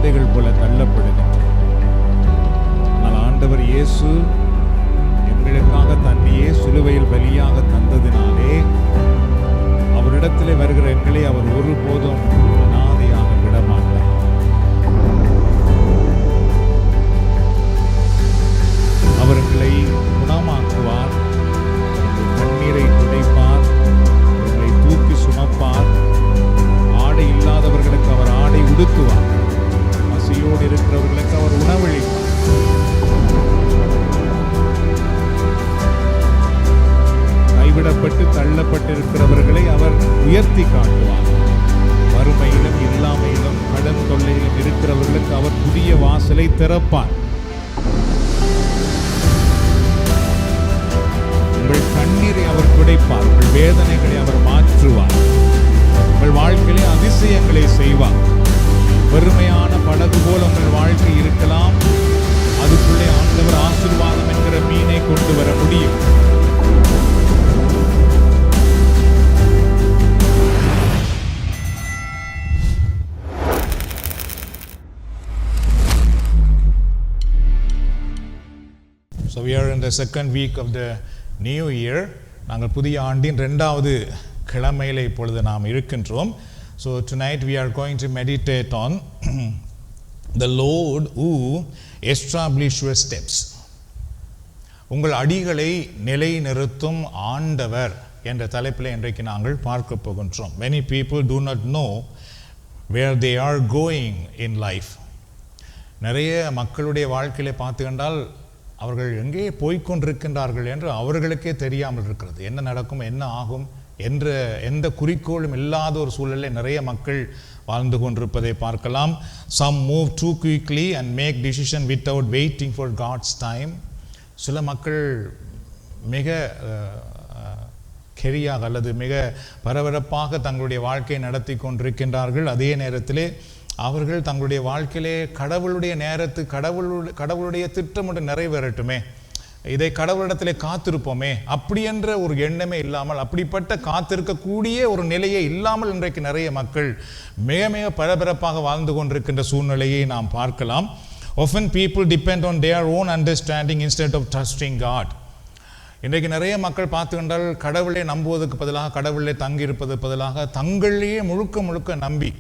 பாதைகள் போல தள்ளப்படுகின்றோம். ஆனால் ஆண்டவர் இயேசு எங்களுக்காக தன்னையே சிலுவையில் பலியாக தந்ததினாலே அவரிடத்திலே வருகிற எங்களை அவர் ஒருபோதும் அனாதையாக விடமாட்டார். அவர் எங்களை குணமாக்குவார், கண்ணீரை துடைப்பார், எங்களை தூக்கி சுமப்பார். ஆடை இல்லாதவர்களுக்கு அவர் ஆடை உடுத்துவார், பசியோடு இருக்கிறவர்களுக்கு அவர் உணவளிப்பார். கைவிடப்பட்டு தள்ளப்பட்டிருக்கிறவர்களை அவர் உயர்த்தி காட்டுவார். வறுமையிலும் இல்லாமையிலும் கடன் தொல்லையிலும் இருக்கிறவர்களுக்கு அவர் புதிய வாசலை திறப்பார். உங்கள் கண்ணீரை அவர் துடைப்பார், உங்கள் வேதனைகளை அவர் மாற்றுவார், உங்கள் வாழ்க்கையிலே அதிசயங்களை செய்வார். வெறுமையான படகு போல உங்கள் வாழ்க்கை இருக்கலாம், அதுக்குள்ளே ஆண்டவர் ஆசீர்வாதம் என்கிற மீனை கொண்டு வர முடியும். So we are in the second week of the new year. நாங்கள் புதிய ஆண்டின் 2வது கிழமையிலே இப்பொழுது நாம் இருக்கின்றோம். So tonight we are going to meditate on the Lord who established your steps. உங்கள் அடிகளை நிலைநிறுத்தும் ஆண்டவர் என்ற தலைப்பில் இன்றைக்கு நாங்கள் பார்க்க போகின்றோம். Many people do not know where they are going in life. நிறைய மக்களுடைய வாழ்க்கையிலே பார்த்துக்கொண்டால் அவர்கள் எங்கே போய்கொண்டிருக்கின்றார்கள் என்று அவர்களுக்கே தெரியாமல் இருக்கிறது. என்ன நடக்கும், என்ன ஆகும் என்ற எந்த குறிக்கோளும் இல்லாத ஒரு சூழலில் நிறைய மக்கள் வாழ்ந்து கொண்டிருப்பதை பார்க்கலாம். Some move too quickly and make decision without waiting for God's time. சில மக்கள் மிக கெரியாக அல்லது மிக பரபரப்பாக தங்களுடைய வாழ்க்கையை நடத்தி கொண்டிருக்கின்றார்கள். அதே நேரத்திலே அவர்கள் தங்களுடைய வாழ்க்கையிலே கடவுளுடைய கடவுளுடைய திட்டம் ஒன்று நிறைவேறட்டுமே, இதை கடவுளிடத்திலே காத்திருப்போமே அப்படி என்ற ஒரு எண்ணமே இல்லாமல், அப்படிப்பட்ட காத்திருக்கக்கூடிய ஒரு நிலையே இல்லாமல் இன்றைக்கு நிறைய மக்கள் மிக மிக பரபரப்பாக வாழ்ந்து கொண்டிருக்கின்ற சூழ்நிலையை நாம் பார்க்கலாம். Often people depend on their own understanding instead of trusting God. இன்றைக்கு நிறைய மக்கள் பார்த்துக்கொண்டால் கடவுளை நம்புவதற்கு பதிலாக, கடவுளை தங்கியிருப்பதற்கு பதிலாக தங்களையே முழுக்க நம்பி,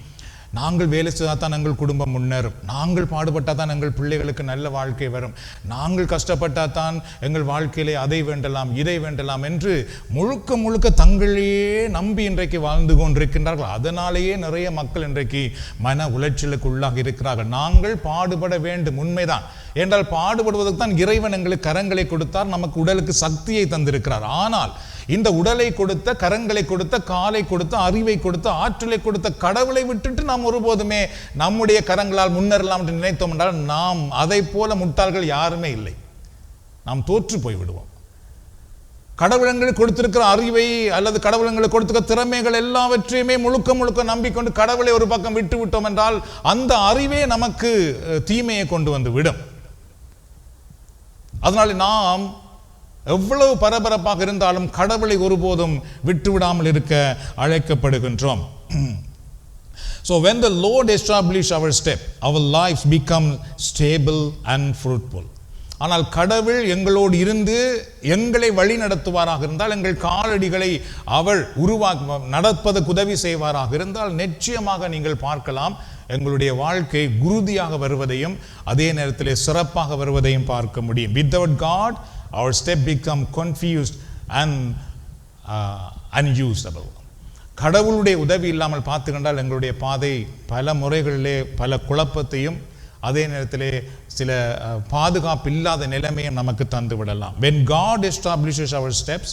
நாங்கள் வேலை செய்தால் தான் எங்கள் குடும்பம் முன்னேறும், நாங்கள் பாடுபட்டால் தான் எங்கள் பிள்ளைகளுக்கு நல்ல வாழ்க்கை வரும், நாங்கள் கஷ்டப்பட்டால் தான் எங்கள் வாழ்க்கையிலே அதை வேண்டலாம் இதை வேண்டலாம் என்று முழுக்க தங்களையே நம்பி இன்றைக்கு வாழ்ந்து கொண்டிருக்கின்றார்கள். அதனாலேயே நிறைய மக்கள் இன்றைக்கு மன உளைச்சலுக்கு உள்ளாகி இருக்கிறார்கள். நாங்கள் பாடுபட வேண்டும், உண்மைதான். என்றால் பாடுபடுவதற்கு தான் இறைவன் எங்களுக்கு கரங்களை கொடுத்தார், நமக்கு உடலுக்கு சக்தியை தந்திருக்கிறார். ஆனால் இந்த உடலை கொடுத்த, கரங்களை கொடுத்த, காலை கொடுத்த, அறிவை கொடுத்த, ஆற்றலை கொடுத்த கடவுளை விட்டுட்டு நாம் ஒருபோதுமே நம்முடைய கரங்களால் முன்னேறலாம் என்று நினைத்தோம் என்றால் நாம் அதை போல முட்டாள்கள் யாருமே இல்லை. நாம் தோற்று போய்விடுவோம். கடவுளங்களுக்கு கொடுத்திருக்கிற அறிவை அல்லது கடவுளங்களுக்கு கொடுத்திருக்கிற திறமைகள் எல்லாவற்றையுமே முழுக்க நம்பிக்கொண்டு கடவுளை ஒரு பக்கம் விட்டு விட்டோம் என்றால் அந்த அறிவே நமக்கு தீமையை கொண்டு வந்து விடும். அதனால நாம் எவ்வளவு பரபரப்பாக இருந்தாலும் கடவுளை ஒருபோதும் விட்டுவிடாமல் இருக்க அழைக்கப்படுகின்றோம். So when the Lord establishes our step, our lives become stable and fruitful. ஆனால் கடவுள் எங்களோடு இருந்து எங்களை வழி நடத்துவாராக இருந்தால், எங்கள் காலடிகளை அவர் நடப்பதற்கு உதவி செய்வாராக இருந்தால் நிச்சயமாக நீங்கள் பார்க்கலாம் எங்களுடைய வாழ்க்கை குருதியாக வருவதையும் அதே நேரத்திலே சிறப்பாக வருவதையும் பார்க்க முடியும். Without God our step become confused and unusable. கடவுளுடைய உதவி இல்லாமல் பார்த்து கண்டால் எங்களுடைய பாதை பல முறைகளிலே பல குழப்பத்தையும் அதே நேரத்திலே சில பாதுகாப்பு இல்லாத நிலைமையும் நமக்கு தந்து விடலாம். When God establishes our steps,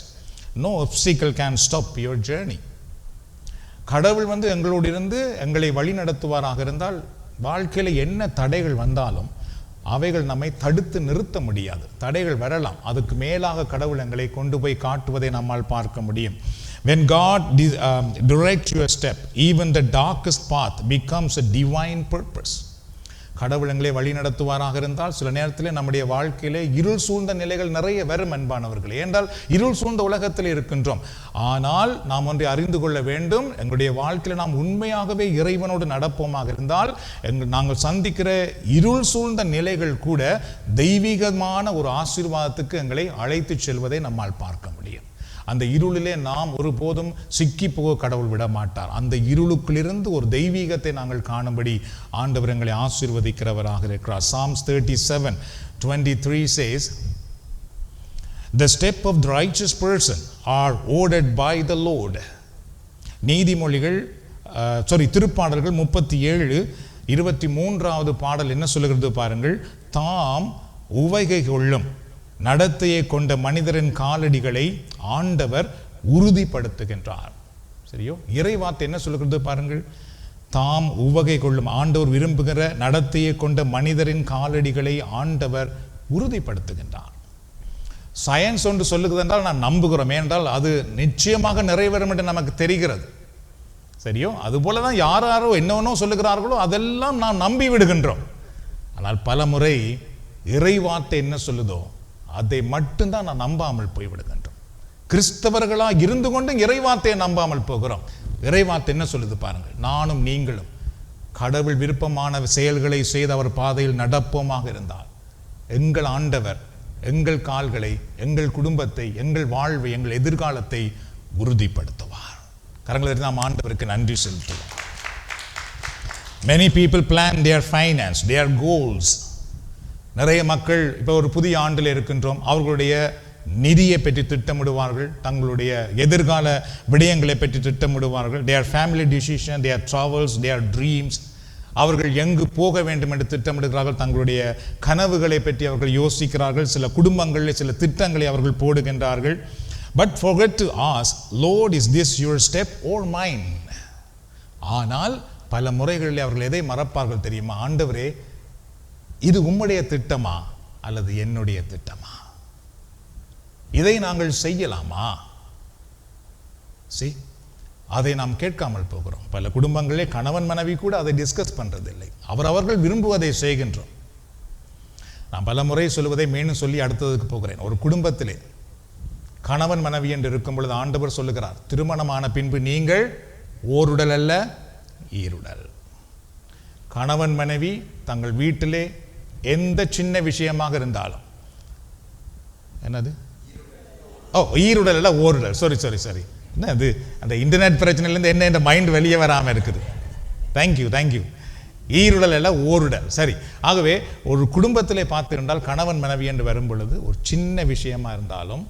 no obstacle can stop your journey. கடவுள் எங்களோடு இருந்து எங்களை வழி நடத்துவாராக இருந்தால் வாழ்க்கையில என்ன தடைகள் வந்தாலும் அவைகள் நம்மை தடுத்து நிறுத்த முடியாது. தடைகள் வரலாம், அதுக்கு மேலாக கடவுள் எங்களை கொண்டு போய் காட்டுவதை நம்மால் பார்க்க முடியும். When God directs your step, even the darkest path becomes a divine purpose. கடவுள் எங்களை வழி நடத்துவாராக இருந்தால் சில நேரத்தில் நம்முடைய வாழ்க்கையிலே இருள் சூழ்ந்த நிலைகள் நிறைய வரும் அன்பானவர்களே. ஏனென்றால் இருள் சூழ்ந்த உலகத்தில் இருக்கின்றோம். ஆனால் நாம் ஒன்றை அறிந்து கொள்ள வேண்டும், எங்களுடைய வாழ்க்கையில் நாம் உண்மையாகவே இறைவனோடு நடப்போமாக இருந்தால் நாங்கள் சந்திக்கிற இருள் சூழ்ந்த நிலைகள் கூட தெய்வீகமான ஒரு ஆசீர்வாதத்துக்கு எங்களை அழைத்து செல்வதை நம்மால் பார்க்க முடியும். அந்த இருளிலே நாம் ஒருபோதும் சிக்கி போக கடவுள் விட மாட்டார். அந்த இருளுக்குள்ளிருந்து ஒரு தெய்வீகத்தை நாங்கள் காணும்படி ஆண்டவர் எங்களை ஆசீர்வதிக்கிறவராக இருக்கிறார். Psalms 37:23 says, "The step of the righteous person are ordered by the Lord." நீதிமொழிகள் திருப்பாடல்கள் 37:23வது பாடல் என்ன சொல்லுகிறது பாருங்கள். தாம் உவகை கொள்ளும் நடத்தையை கொண்ட மனிதரின் காலடிகளை ஆண்டவர் உறுதிப்படுத்துகின்றார். சரியோ, இறைவார்த்தை என்ன சொல்லுகிறது பாருங்கள். தாம் உவகை கொள்ளும், ஆண்டவர் விரும்புகிற நடத்தையை கொண்ட மனிதரின் காலடிகளை ஆண்டவர் உறுதிப்படுத்துகின்றார். சயின்ஸ் ஒன்று சொல்லுகிறது என்றால் நான் நம்புகிறோம், ஏனென்றால் அது நிச்சயமாக நிறைவேறும் என்று நமக்கு தெரிகிறது. சரியோ, அதுபோலதான் யாரோ என்னவனோ சொல்லுகிறார்களோ அதெல்லாம் நாம் நம்பி விடுகின்றோம். ஆனால் பல முறை இறைவார்த்தை என்ன சொல்லுதோ அதை மட்டும்தான் நான் நம்பாமல் போய்விடுகின்றோம். கிறிஸ்தவர்களாக இருந்து கொண்டு இறைவார்த்தையை நம்பாமல் போகிறோம். இறைவார்த்தை என்ன சொல்லுது பாருங்கள். நானும் நீங்களும் கடவுள் விருப்பமான செயல்களை செய்து அவர் பாதையில் நடப்போமாக இருந்தால் எங்கள் ஆண்டவர் எங்கள் கால்களை, எங்கள் குடும்பத்தை, எங்கள் வாழ்வை, எங்கள் எதிர்காலத்தை உறுதிப்படுத்துவார். கரங்களை நாம் ஆண்டவருக்கு நன்றி செலுத்துவோம். Many people plan their finance, their goals. நிறைய மக்கள் இப்போ ஒரு புதிய ஆண்டில் இருக்கின்றோம், அவர்களுடைய நிதியை பற்றி திட்டமிடுவார்கள், தங்களுடைய எதிர்கால விடயங்களை பற்றி திட்டமிடுவார்கள். their family decision, their travels, their dreams. அவர்கள் எங்கு போக வேண்டும் என்று திட்டமிடுகிறார்கள், தங்களுடைய கனவுகளை பற்றி அவர்கள் யோசிக்கிறார்கள், சில குடும்பங்களில் சில திட்டங்களை அவர்கள் போடுகின்றார்கள். But forget to ask, Lord, is this your step or mine? ஆனால் பல முறைகளில் அவர்கள் எதை மறப்பார்கள் தெரியுமா? ஆண்டவரே, இது உம்முடைய திட்டமா அல்லது என்னுடைய திட்டமா? இதை நாங்கள் செய்யலாமா? அதை நாம் கேட்காமல் போகிறோம். பல குடும்பங்களே கணவன் மனைவி கூட அதை டிஸ்கஸ் பண்றதில்லை. அவர்கள் விரும்புவதை செய்கின்றோம். நான் பல முறை சொல்லுவதை மீண்டும் சொல்லி அடுத்ததுக்கு போகிறேன். ஒரு குடும்பத்திலே கணவன் மனைவி என்று இருக்கும் பொழுது ஆண்டவர் சொல்லுகிறார், திருமணமான பின்பு நீங்கள் ஓருடல் அல்ல ஈருடல். கணவன் மனைவி தங்கள் வீட்டிலே எந்த சின்ன விஷயமாக இருந்தாலும், என்னது ஈருடல் அல்ல ஓருடல், சரி என்ன அது, அந்த இன்டர்நெட் பிரச்சனையிலேருந்து என்ன இந்த மைண்ட் வெளியே வராமல் இருக்குது. தேங்க்யூ. ஈருடல் அல்ல ஓருடல். சரி, ஆகவே ஒரு குடும்பத்திலே பார்த்திருந்தால் கணவன் மனைவி என்று வரும் பொழுது ஒரு சின்ன விஷயமா இருந்தாலும்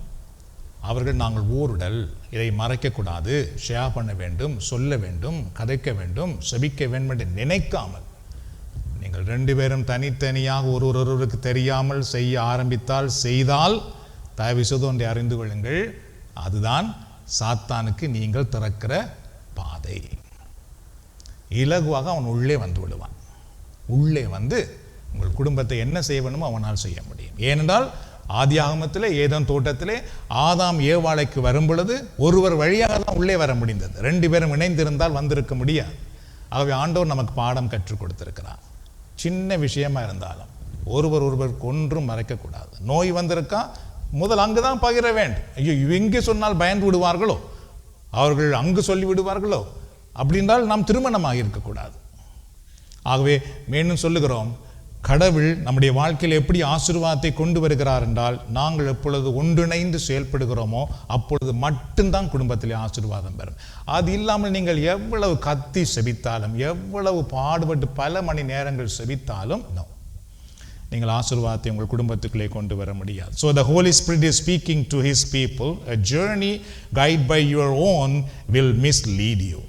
அவர்கள் நாங்கள் ஓருடல், இதை மறைக்கக்கூடாது, ஷேர் பண்ண வேண்டும், சொல்ல வேண்டும், கதைக்க வேண்டும், செபிக்க வேண்டும் என்று நினைக்காமல் நீங்கள் ரெண்டு பேரும் தனித்தனியாக ஒருவருக்கு தெரியாமல் செய்ய ஆரம்பித்தால், செய்தால் தயவு செய்து ஒன்றை அறிந்து கொள்ளுங்கள், அதுதான் சாத்தானுக்கு நீங்கள் திறக்கிற பாதை. இலகுவாக அவன் உள்ளே வந்து விடுவான். உள்ளே வந்து உங்கள் குடும்பத்தை என்ன செய்ய வேண்டுமோ அவனால் செய்ய முடியும். ஏனென்றால் ஆதியாகமத்திலே ஏதேன் தோட்டத்திலே ஆதாம் ஏவாளைக்கு வரும் பொழுது ஒருவர் வழியாக தான் உள்ளே வர முடிந்தது. ரெண்டு பேரும் இணைந்திருந்தால் வந்திருக்க முடியாது. ஆகவே ஆண்டவர் நமக்கு பாடம் கற்றுக் கொடுத்திருக்கிறார். சின்ன விஷயமா இருந்தாலும் ஒருவருக்கு ஒன்றும் மறைக்கக்கூடாது. நோய் வந்திருக்கா, முதல் அங்குதான் பகிர வேண்டும். ஐயோ இங்கே சொன்னால் பயந்து விடுவார்களோ, அவர்கள் அங்கு சொல்லி விடுவார்களோ, அப்படின்றால் நாம் திருமணமாக இருக்கக்கூடாது. ஆகவே மீண்டும் சொல்லுகிறோம், கடவுள் நம்முடைய வாழ்க்கையில் எப்படி ஆசீர்வாதத்தை கொண்டு வருகிறார் என்றால், நாங்கள் எப்பொழுது ஒன்றிணைந்து செயல்படுகிறோமோ அப்பொழுது மட்டும்தான் குடும்பத்திலே ஆசீர்வாதம் பெறும். அது இல்லாமல் நீங்கள் எவ்வளவு கத்தி செபித்தாலும், எவ்வளவு பாடுபட்டு பல மணி நேரங்கள் செபித்தாலும் நீங்கள் ஆசீர்வாதத்தை உங்கள் குடும்பத்துக்குள்ளே கொண்டு வர முடியாது. So the Holy Spirit is speaking to his people. A journey guided by your own will mislead you.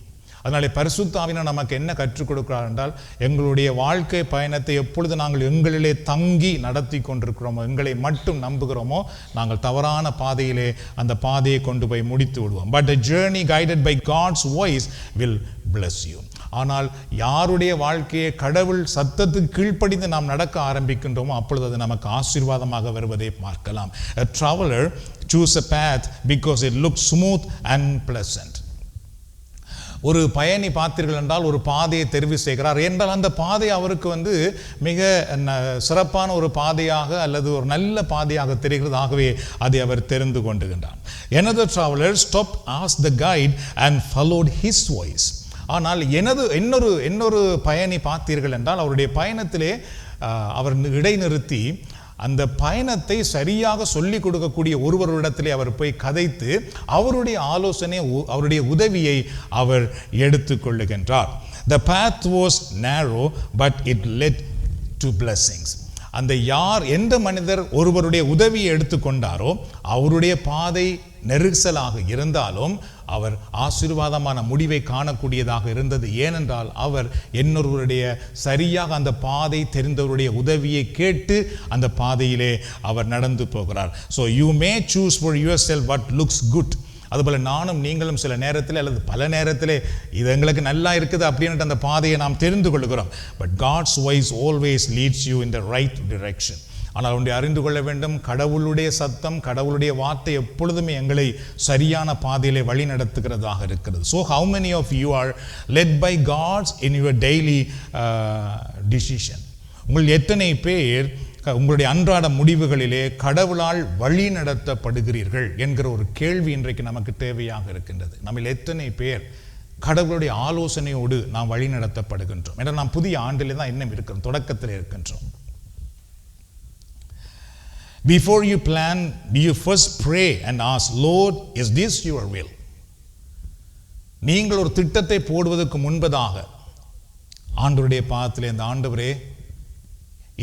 அதனாலே பரிசுத்த ஆவியானவர் நமக்கு என்ன கற்றுக் கொடுக்கிறார் என்றால், எங்களுடைய வாழ்க்கை பயணத்தை எப்பொழுது நாங்கள் எங்களிலே தங்கி நடத்தி கொண்டிருக்கிறோமோ, எங்களை மட்டும் நம்புகிறோமோ, நாங்கள் தவறான பாதையிலே அந்த பாதையை கொண்டு போய் முடித்து விடுவோம். But a journey guided by God's voice will bless you. ஆனால் யாருடைய வாழ்க்கையை கடவுள் சத்தத்துக்கு கீழ்ப்படிந்து நாம் நடக்க ஆரம்பிக்கின்றோமோ அப்பொழுது அது நமக்கு ஆசீர்வாதமாக வருவதை பார்க்கலாம். A traveler choose a path because it looks smooth and pleasant. ஒரு பயணி பார்த்தீர்கள் என்றால் ஒரு பாதையை தெரிவு செய்கிறார் என்றால் அந்த பாதை அவருக்கு மிக சிறப்பான ஒரு பாதையாக அல்லது ஒரு நல்ல பாதையாக தெரிகிறது. ஆகவே அதை அவர் தெரிந்து கொண்டுகின்றார். Another traveler stopped, asked the guide and followed his voice. ஆனால் இன்னொரு பயணி பார்த்தீர்கள் என்றால் அவருடைய பயணத்திலே அவர் இடைநிறுத்தி அந்த பயணத்தை சரியாக சொல்லிக் கொடுக்கக்கூடிய ஒருவரிடத்திலே அவர் போய் கதைத்து அவருடைய ஆலோசனை, அவருடைய உதவியை அவர் எடுத்துக்கொள்ளுகின்றார். The path was narrow but it led to blessings. எந்த மனிதர் ஒருவருடைய உதவியை எடுத்துக்கொண்டாரோ அவருடைய பாதை நெரிசலாக இருந்தாலும் அவர் ஆசீர்வாதமான முடிவை காணக்கூடியதாக இருந்தது. ஏனென்றால் அவர் இன்னொருவருடைய சரியாக அந்த பாதை தெரிந்தவருடைய உதவியை கேட்டு அந்த பாதையிலே அவர் நடந்து போகிறார். So you may choose for yourself what looks good. அதுபோல் நானும் நீங்களும் சில நேரத்தில் அல்லது பல நேரத்தில் இது எங்களுக்கு நல்லா இருக்குது அப்படின்ட்டு அந்த பாதையை நாம் தெரிந்து கொள்கிறோம். But God's voice always leads you in the right direction. ஆனால் ஒன்றை அறிந்து கொள்ள வேண்டும், கடவுளுடைய சத்தம், கடவுளுடைய வார்த்தை எப்பொழுதுமே எங்களை சரியான பாதையிலே வழி நடத்துகிறதாக இருக்கிறது. So how many of you are led by God's in your daily decision? உங்கள் எத்தனை பேர் உங்களுடைய அன்றாட முடிவுகளிலே கடவுளால் வழி நடத்தப்படுகிறீர்கள் என்கிற ஒரு கேள்வி இன்றைக்கு நமக்கு தேவையாக இருக்கின்றது. நம்மில் எத்தனை பேர் கடவுளுடைய ஆலோசனையோடு நாம் வழி நடத்தப்படுகின்றோம்? ஏன்னா நாம் புதிய ஆண்டிலே தான் இன்னும் இருக்கிறோம், தொடக்கத்தில் இருக்கின்றோம். Before you plan, do you first pray and ask, Lord, is this your will? நீங்கள் ஒரு திட்டத்தை போடுவதற்கு முன்பதாக ஆண்டவருடைய பாதத்திலே இந்த ஆண்டவரே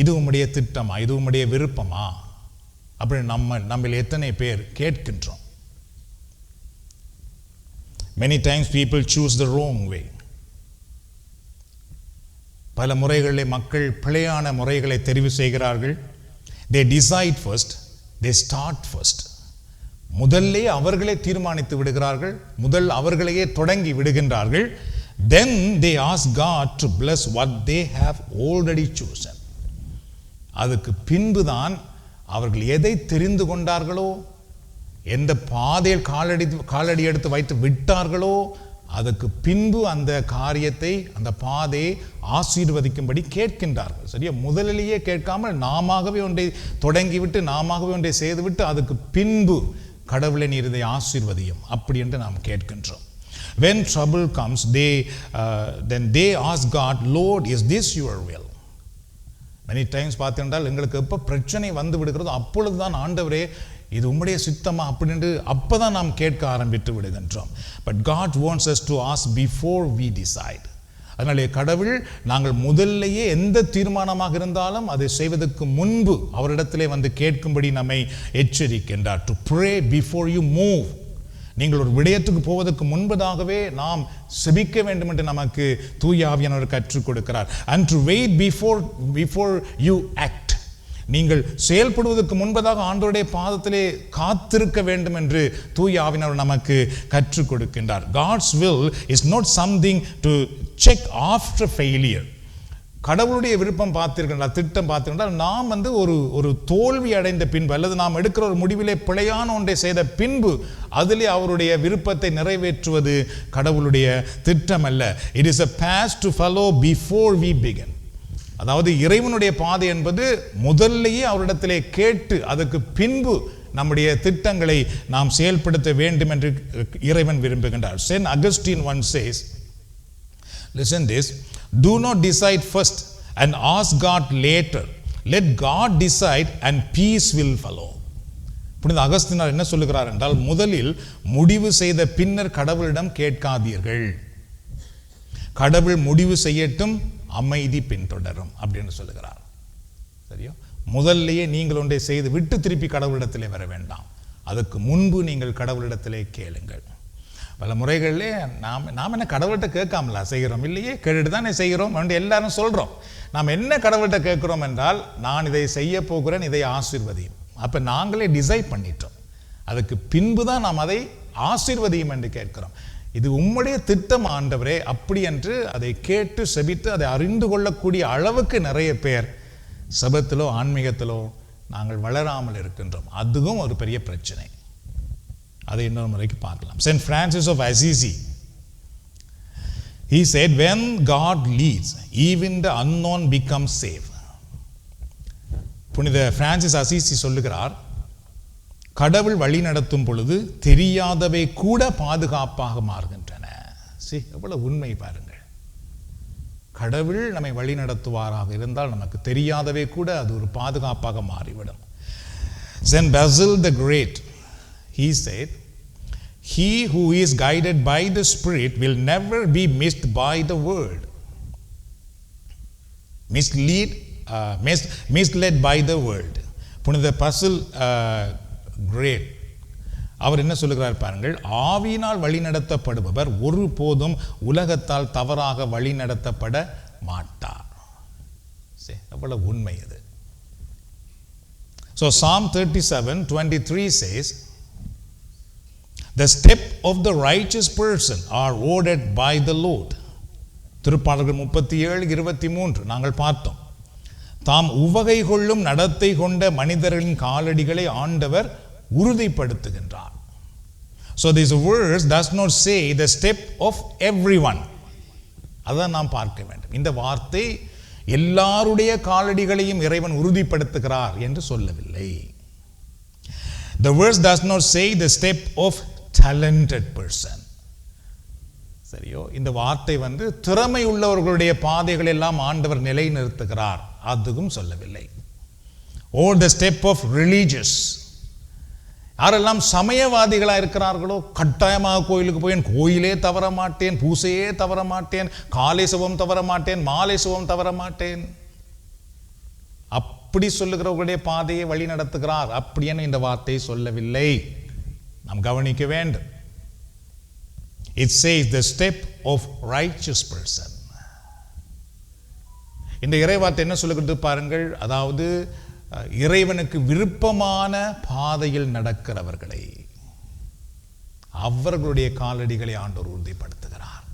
இது உம்முடைய திட்டமா, இது உம்முடைய விருப்பமா அப்படின்னு நம்மில் எத்தனை பேர் கேட்கின்றோம்? Many times people choose the wrong way. பல முறைகளிலே மக்கள் பிழையான முறைகளை தெரிவு செய்கிறார்கள். They decide first, they start first. முதல்லே அவர்களே தீர்மானித்து விடுகிறார்கள், முதல் அவர்களையே தொடங்கி விடுகின்றார்கள். Then they ask God to bless what they have already chosen. அதுக்கு பின்புதான் அவர்கள் எதை தெரிந்து கொண்டார்களோ, எந்த பாதையில் காலடி எடுத்து வைத்து விட்டார்களோ, அதுக்கு பின்பு அந்த காரியத்தை, அந்த பாதையை ஆசீர்வதிக்கும்படி கேட்கின்றார்கள். சரியா? முதலிலேயே கேட்காமல் நாமவே ஒன்றை தொடங்கிவிட்டு நாமவே ஒன்றை செய்துவிட்டு அதுக்கு பின்பு கடவுளை நீர் இதை ஆசீர்வதியும் அப்படி என்று நாம் கேட்கின்றோம். When trouble comes, then they ask God, Lord, is this your will? Many times பார்த்தீங்கன்றால் எங்களுக்கு எப்போ பிரச்சனை வந்து விடுகிறதோ அப்பொழுது தான் ஆண்டவரே இது உம்முடைய சித்தமா அப்படின்ட்டு அப்பதான் நாம் கேட்க ஆரம்பித்து விடுகின்றோம். But God wants us to ask before we decide. அதனாலே கடவுள் நாங்கள் முதல்லையே எந்த தீர்மானமாக இருந்தாலும் அதை செய்வதற்கு முன்பு அவரிடத்திலே வந்து கேட்கும்படி நம்மை எச்சரிக்கின்றார். To pray before you move. நீங்கள் ஒரு விடயத்துக்கு போவதற்கு முன்பதாகவே நாம் செபிக்க வேண்டும் என்று நமக்கு தூய ஆவியானவர் கற்றுக் கொடுக்கிறார். And to wait before you act. நீங்கள் செயல்படுவதற்கு முன்பதாக ஆண்டவருடைய பாதத்திலே காத்திருக்க வேண்டும் என்று தூய ஆவியானவர் நமக்கு கற்றுக் கொடுக்கின்றார். God's will is not something to check after failure. கடவுளுடைய விருப்பம் பார்த்தீர்கள், திட்டம் பார்த்தீர்கள், நாம் ஒரு தோல்வி அடைந்த பின்பு அல்லது நாம் எடுக்கிற ஒரு முடிவிலே பிழையான ஒன்றை செய்த பின்பு அதிலே அவருடைய விருப்பத்தை நிறைவேற்றுவது கடவுளுடைய திட்டம் அல்ல. It is a path to follow before we begin. அதாவது இறைவனுடைய பாதை என்பது முதல்லையே அவரிடத்திலே கேட்டு அதுக்கு பின்பு நம்முடைய திட்டங்களை நாம் செயல்படுத்த வேண்டும் என்று இறைவன் விரும்புகின்றார். Saint Augustine once says, listen this, do not decide first and ask God later. Let God decide and peace will follow. புனித அகஸ்தினார் என்ன சொல்லுகிறார் என்றால், முதலில் முடிவு செய்த பின்னர் கடவுளிடம் கேட்காதீர்கள். கடவுள் முடிவு செய்யட்டும், அமைதி பின்தொடரும் அப்படின்னு சொல்லுகிறார். சரியா? முதல்லையே நீங்கள் ஒன்றை செய்து விட்டு திருப்பி கடவுளிடத்திலே வர வேண்டாம். அதுக்கு முன்பு நீங்கள் கடவுளிடத்திலே கேளுங்கள். பல முறைகளிலே நாம் என்ன கடவுள்கிட்ட கேட்காமலா செய்கிறோம்? இல்லையே, கேட்டுட்டு தானே செய்கிறோம் என்று எல்லாரும் சொல்கிறோம். நாம் என்ன கடவுள்கிட்ட கேட்குறோம் என்றால், நான் இதை செய்ய போகிறேன், இதை ஆசீர்வதியும். அப்போ நாங்களே டிசைட் பண்ணிட்டோம். அதுக்கு பின்பு தான் நாம் அதை ஆசீர்வதியும் என்று கேட்கிறோம். இது உம்முடைய திட்டம் ஆண்டவரே அப்படி என்று அதை கேட்டு செபித்து அதை அறிந்து கொள்ளக்கூடிய அளவுக்கு நிறைய பேர் சபத்திலோ ஆன்மீகத்திலோ நாங்கள் வளராமல் இருக்கின்றோம். அதுவும் ஒரு பெரிய பிரச்சனை. அதை இன்னொரு முறைக்கு பார்க்கலாம். Saint Francis of Assisi He said, when God leads, even the unknown becomes safe. புனித பிரான்சிஸ் அசிசி சொல்லுகிறார், கடவுள் வழி நடத்தும் பொழுது தெரியாதவை கூட பாதுகாப்பாக மாறுகின்றன. எவ்வளவு உண்மை பாருங்கள். கடவுள் நம்மை வழி நடத்துவாராக இருந்தால் நமக்கு தெரியாதவை கூட அது ஒரு பாதுகாப்பாக மாறிவிடும். Saint Basil the Great, he said, he who is guided by the Spirit will never be missed by the world. Misled by the world. புனித பசில் கிரேட் அவர் என்ன சொல்லுகிறார் பாருங்கள், ஆவியினால் வழிநடத்தப்படுபவர் ஒருபோதும் உலகத்தால் தவறாக வழிநடத்தப்பட மாட்டார். அவ்வளவு உண்மை அது. So Psalm 37:23 says, the step of the righteous person are ordered by the Lord. திருப்பாடல்கள் 37:23 நாங்கள் பார்த்தோம். தாம் உவகை கொள்ளும் நடத்தை கொண்ட மனிதர்களின் காலடிகளை ஆண்டவர் உறுதிப்படுத்துகின்றார். So this verse does not say the step of everyone. அதான் நாம் பார்க்க வேண்டும். இந்த வார்த்தை எல்லாருடைய காலடிகளையும் இறைவன் உறுதிப்படுத்துகிறார் என்று சொல்லவில்லை. The verse does not say the step of talented person. சரியோ, இந்த வார்த்தை திறமை உள்ளவர்களுடைய பாதைகள் எல்லாம் ஆண்டவர் நிலைநிறுத்துகிறார் அதுவும் சொல்லவில்லை. or the step of religious, யாரெல்லாம் சமயவாதிகளா இருக்கிறார்களோ கட்டாயமாக கோயிலுக்கு போய் கோயிலே தவற மாட்டேன், பூசையே தவற மாட்டேன், காலை சுபம் தவற மாட்டேன், மாலை சுபம் தவற மாட்டேன், அப்படி சொல்லுகிறவர்களுடைய பாதையை வழி நடத்துகிறார் அப்படின்னு இந்த வார்த்தை சொல்லவில்லை. நாம் கவனிக்க வேண்டும். It says the step of righteous person. இந்த இறைவார்த்தை என்ன சொல்லுகிறது பாருங்கள், அதாவது இறைவனுக்கு விருப்பமான பாதையில் நடக்கிறவர்களை, அவர்களுடைய காலடிகளை ஆண்டவர் உறுதிப்படுத்துகிறார்.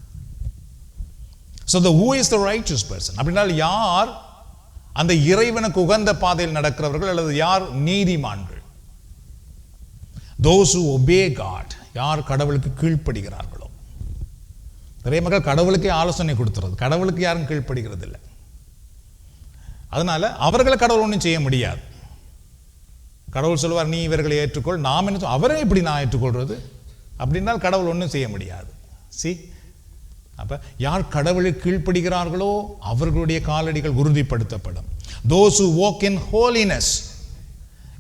So who is the righteous person? அப்படினால் யார் அந்த இறைவனுக்கு உகந்த பாதையில் நடக்கிறவர்கள் அல்லது யார் நீதிமான்கள்? Those who obey God, யார் கடவுளுக்கு கீழ்ப்படுகிறார்களோ. நிறைய மக்கள் கடவுளுக்கே ஆலோசனை கொடுத்துறது, கடவுளுக்கு யாரும் கீழ்ப்படுகிறது இல்லை. அதனால அவர்களை கடவுள் ஒன்றும் செய்ய முடியாது. கடவுள் சொல்லுவார், நீ இவர்களை ஏற்றுக்கொள், நாம் என்ன அவரே இப்படி நான் ஏற்றுக்கொள்றது அப்படின்னால் கடவுள் ஒன்றும் செய்ய முடியாது. அப்ப யார் கடவுளுக்கு கீழ்ப்படுகிறார்களோ அவர்களுடைய காலடிகள் உறுதிப்படுத்தப்படும். Those who walk in holiness,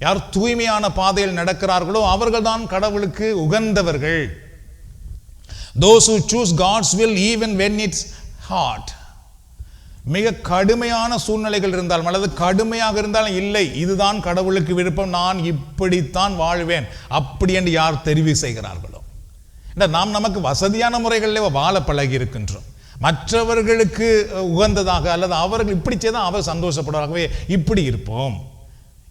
யார் தூய்மையான பாதையில் நடக்கிறார்களோ அவர்கள் தான் கடவுளுக்கு உகந்தவர்கள். Those who choose God's will even when it's hard, மிக கடுமையான சூழ்நிலைகள் இருந்தாலும் அல்லது கடுமையாக இருந்தாலும் இல்லை, இதுதான் கடவுளுக்கு விருப்பம், நான் இப்படித்தான் வாழ்வேன் அப்படி என்று யார் தெரிவு செய்கிறார்களோ. நாம் நமக்கு வசதியான முறைகளில் வாழ பழகி இருக்கின்றோம். மற்றவர்களுக்கு உகந்ததாக அல்லது அவர்கள் இப்படி செய்தால் அவர் சந்தோஷப்படுவார்களே, இப்படி இருப்போம்,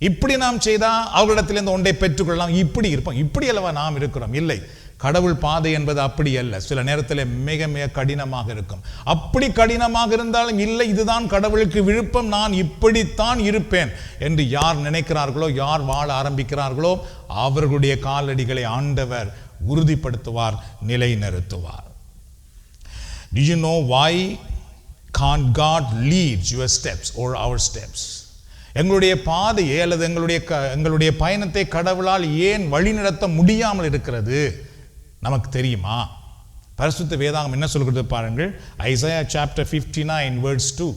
இப்படி நாம் செய்தால் அவர்களிடத்திலிருந்து ஒன்றை பெற்றுக்கொள்ளலாம், இப்படி இருப்போம், இப்படி அல்லவா நாம் இருக்கிறோம். இல்லை, கடவுள் பாதை என்பது அப்படி அல்ல. சில நேரத்தில் மிக மிக கடினமாக இருக்கும். அப்படி கடினமாக இருந்தாலும் இல்லை, இதுதான் கடவுளுக்கு விருப்பம், நான் இப்படித்தான் இருப்பேன் என்று யார் நினைக்கிறார்களோ, யார் வாழ ஆரம்பிக்கிறார்களோ அவர்களுடைய காலடிகளை ஆண்டவர் உறுதிப்படுத்துவார், நிலைநிறுத்துவார். Do you know why can't God lead your steps or our steps? எங்களுடைய பாதையை அல்லது எங்களுடைய பயணத்தை கடவுளால் ஏன் வழிநடத்த முடியாமல் இருக்கிறது நமக்கு தெரியுமா? பரிசுத்த வேதாகம் என்ன சொல்கிறது பாருங்கள். Isaiah chapter 59 verse 2.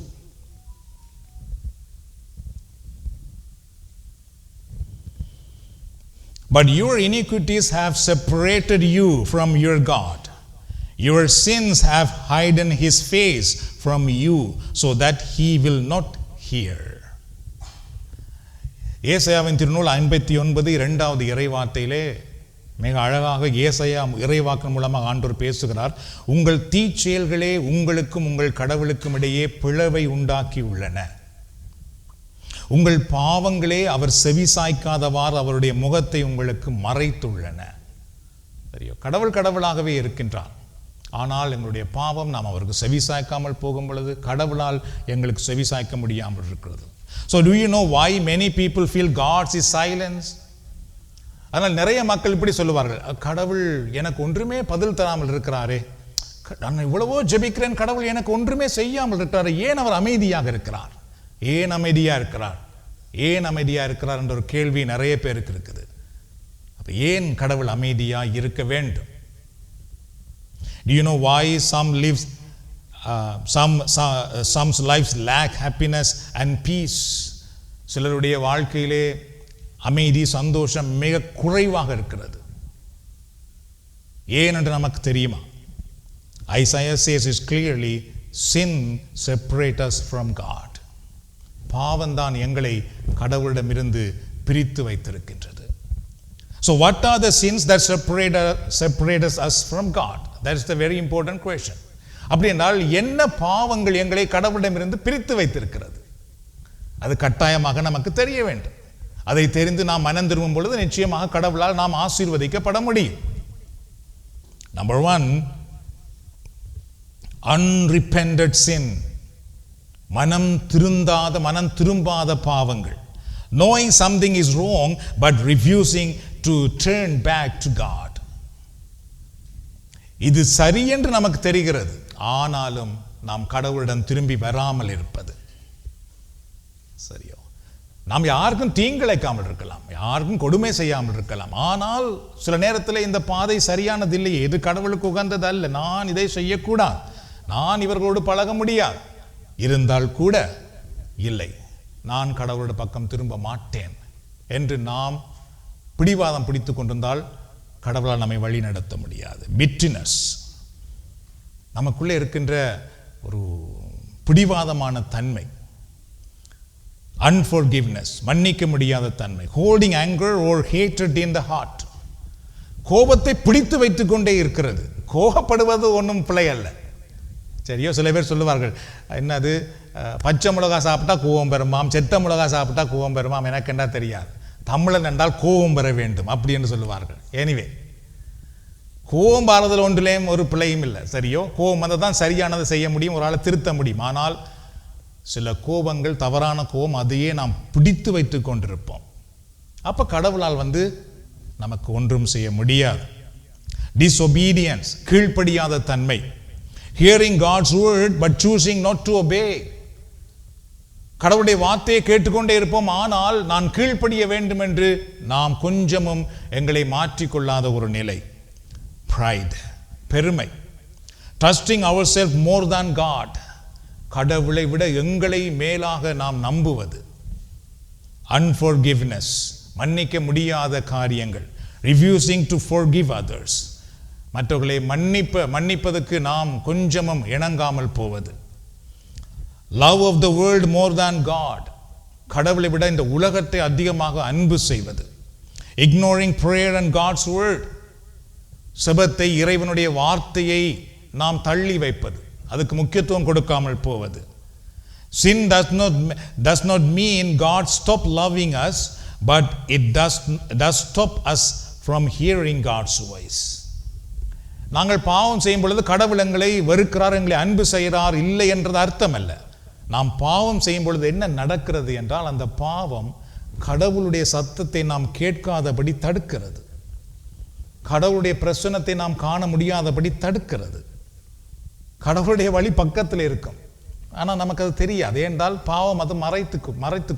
But your iniquities have separated you from your God. Your sins have hidden his face from you so that he will not hear. ஏசாயாவின் திருநூல் 59 இரண்டாவது இறைவார்த்தையிலே மிக அழகாக ஏசாயா இறைவாக்கின் மூலமாக ஆண்டவர் பேசுகிறார். உங்கள் தீச்செயல்களே உங்களுக்கும் உங்கள் கடவுளுக்கும் இடையே பிளவை உண்டாக்கி உள்ளன. உங்கள் பாவங்களே அவர் செவி சாய்க்காதவாறு அவருடைய முகத்தை உங்களுக்கு மறைத்துள்ளன. சரியோ, கடவுள் கடவுளாகவே இருக்கின்றார். ஆனால் எங்களுடைய பாவம் நாம் அவருக்கு செவி சாய்க்காமல் போகும் பொழுது கடவுளால் எங்களுக்கு செவி சாய்க்க முடியாமல் இருக்கிறது. So do you know why many people feel God's is silence? அதனால் நிறைய மக்கள் இப்படி சொல்லுவார்கள், கடவுள் எனக்கு ஒன்றுமே பதில் தராமல் இருக்கிறாரே, நான் இவ்வளவோ ஜெபிக்கிறேன், கடவுள் எனக்கு ஒன்றுமே செய்யாமல் இருக்கிறார், ஏன் அவர் அமைதியாக இருக்கிறார்? ஏன் அமைதியாக இருக்கிறார்? ஏன் அமைதியாக இருக்கிறார் என்ற ஒரு கேள்வி நிறைய பேருக்கு இருக்குது. அப்போ ஏன் கடவுள் அமைதியாக இருக்க வேண்டும்? Do you know why some lives lack happiness and peace? சிலருடைய வாழ்க்கையிலே அமைதி, சந்தோஷம் மிக குறைவாக இருக்கிறது. ஏன் என்று நமக்கு தெரியுமா? Isaiah says it clearly, sin separates us from God. பாவம்தான் எங்களை கடவுளிடமிருந்து பிரித்து வைத்திருக்கின்றது. So what are the sins that separate us from God? That is the very important question. அப்படி என்றால் என்ன பாவங்கள் எங்களை கடவுளிடமிருந்து பிரித்து வைத்திருக்கிறது? அது கட்டாயமாக நமக்கு தெரிய வேண்டும். அதை தெரிந்து நாம் மனம் திரும்பும் பொழுது நிச்சயமாக கடவுளால் நாம் ஆசீர்வதிக்கப்பட முடியும். Number 1, unrepented sin. மனம் திரும்பாத பாவங்கள். Knowing something is wrong but refusing to turn back to God. இது சரி என்று நமக்கு தெரிகிறது, ஆனாலும் நாம் கடவுளிடம் திரும்பி வராமல் இருப்பது. சரியோ? நாம் யாருக்கும் தீங்கிழைக்காமல் இருக்கலாம், யாருக்கும் கொடுமை செய்யாமல் இருக்கலாம், ஆனால் சில நேரத்தில் இந்த பாதை சரியானது இல்லை, இது கடவுளுக்கு உகந்தது அல்ல, நான் இதை செய்யக்கூடாது, நான் இவர்களோடு பழக முடியாது, இருந்தால் கூட இல்லை, நான் கடவுளோட பக்கம் திரும்ப மாட்டேன் என்று நாம் பிடிவாதம் பிடித்து கொண்டிருந்தால் கடவுளால் நம்மை வழி நடத்த முடியாது. பிட்டினஸ், நமக்குள்ளே இருக்கின்ற ஒரு பிடிவாதமான தன்மை. அன்ஃபர்கிவ்னஸ், மன்னிக்க முடியாத தன்மை. Holding anger or hatred in the heart, கோபத்தை பிடித்து வைத்துக் கொண்டே இருக்கிறது. கோபப்படுவது ஒன்றும் பிழை அல்ல, சரியோ? சில பேர் சொல்லுவார்கள், என்னது பச்சை மிளகா சாப்பிட்டா கோபம் பெறுமாம், செத்த மிளகா சாப்பிட்டா கோபம் பெறுமாம், எனக்கு என்ன தெரியாது, தமிழன் என்றால் கோபம் பெற வேண்டும் அப்படி என்று சொல்லுவார்கள். எனிவே, கோபம் பாரதில் ஒன்றிலேயும் ஒரு பிழையும் இல்லை, சரியோ? கோபம் வந்தால் தான் சரியானதை செய்ய முடியும், ஒரு ஆளை திருத்த முடியும். ஆனால் சில கோபங்கள், தவறான கோபம், அதையே நாம் பிடித்து வைத்து கொண்டிருப்போம். அப்போ கடவுளால் நமக்கு ஒன்றும் செய்ய முடியாது. டிஸ்ஒபீடியன்ஸ், கீழ்ப்படியாத தன்மை. Hearing God's word but choosing not to obey. கடவுளுடைய வார்த்தையை கேட்டுக்கொண்டே இருப்போம், ஆனால் நான் கீழ்ப்படிய வேண்டும் என்று நாம் கொஞ்சமும் எங்களை மாற்றிக்கொள்ளாத ஒரு நிலை. Pride, பெருமை. Trusting ourselves more than God, கடவுளை விட எங்களை மேலாக நாம் நம்புவது. Unforgiveness, மன்னிக்க முடியாத காரியங்கள். Refusing to forgive others, மற்றவர்களை மன்னிப்பதற்கு நாம் கொஞ்சமும் இணங்காமல் போவது. Love of the world more than God, கடவுளை விட இந்த உலகத்தை அதிகமாக அன்பு செய்வது. Ignoring prayer and God's word, செபத்தை, இறைவனுடைய வார்த்தையை நாம் தள்ளி வைப்பது, அதுக்கு முக்கியத்துவம் கொடுக்காமல் போவது. Sin does not mean God stop loving us, but it does stop us from hearing God's voice. நாங்கள் பாவம் செய்யும் பொழுது கடவுள் எங்களை வெறுக்கிறார், எங்களை அன்பு செய்கிறார் இல்லை என்றது அர்த்தம் அல்ல. நாம் பாவம் செய்யும் பொழுது என்ன நடக்கிறது என்றால், அந்த பாவம் கடவுளுடைய சத்தத்தை நாம் கேட்காதபடி தடுக்கிறது, கடவுளுடைய பிரசன்னத்தை நாம் காண முடியாதபடி தடுக்கிறது. கடவுளுடைய வழி பக்கத்தில் இருக்கும், ஆனால் நமக்கு அது தெரியாது. ஏனென்றால் பாவம் அது மறைத்து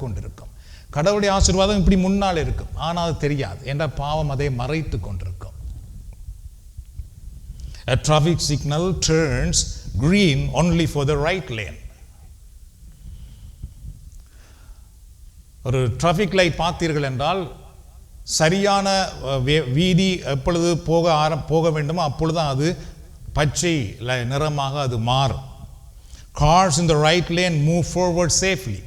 கொண்டிருக்கும். கடவுளுடைய ஆசீர்வாதம் இப்படி முன்னால் இருக்கும், ஆனால் அது தெரியாது, என்றால் பாவம் அதை மறைத்து கொண்டிருக்கும். A traffic signal turns green only for the right lane. ஒரு டிராஃபிக் லைட் பார்த்தீர்கள் என்றால், சரியான வீதி எப்பொழுது போக வேண்டுமோ அப்பொழுது அது பச்சை நிறமாக அது மாறும். Cars in the right lane move forward safely.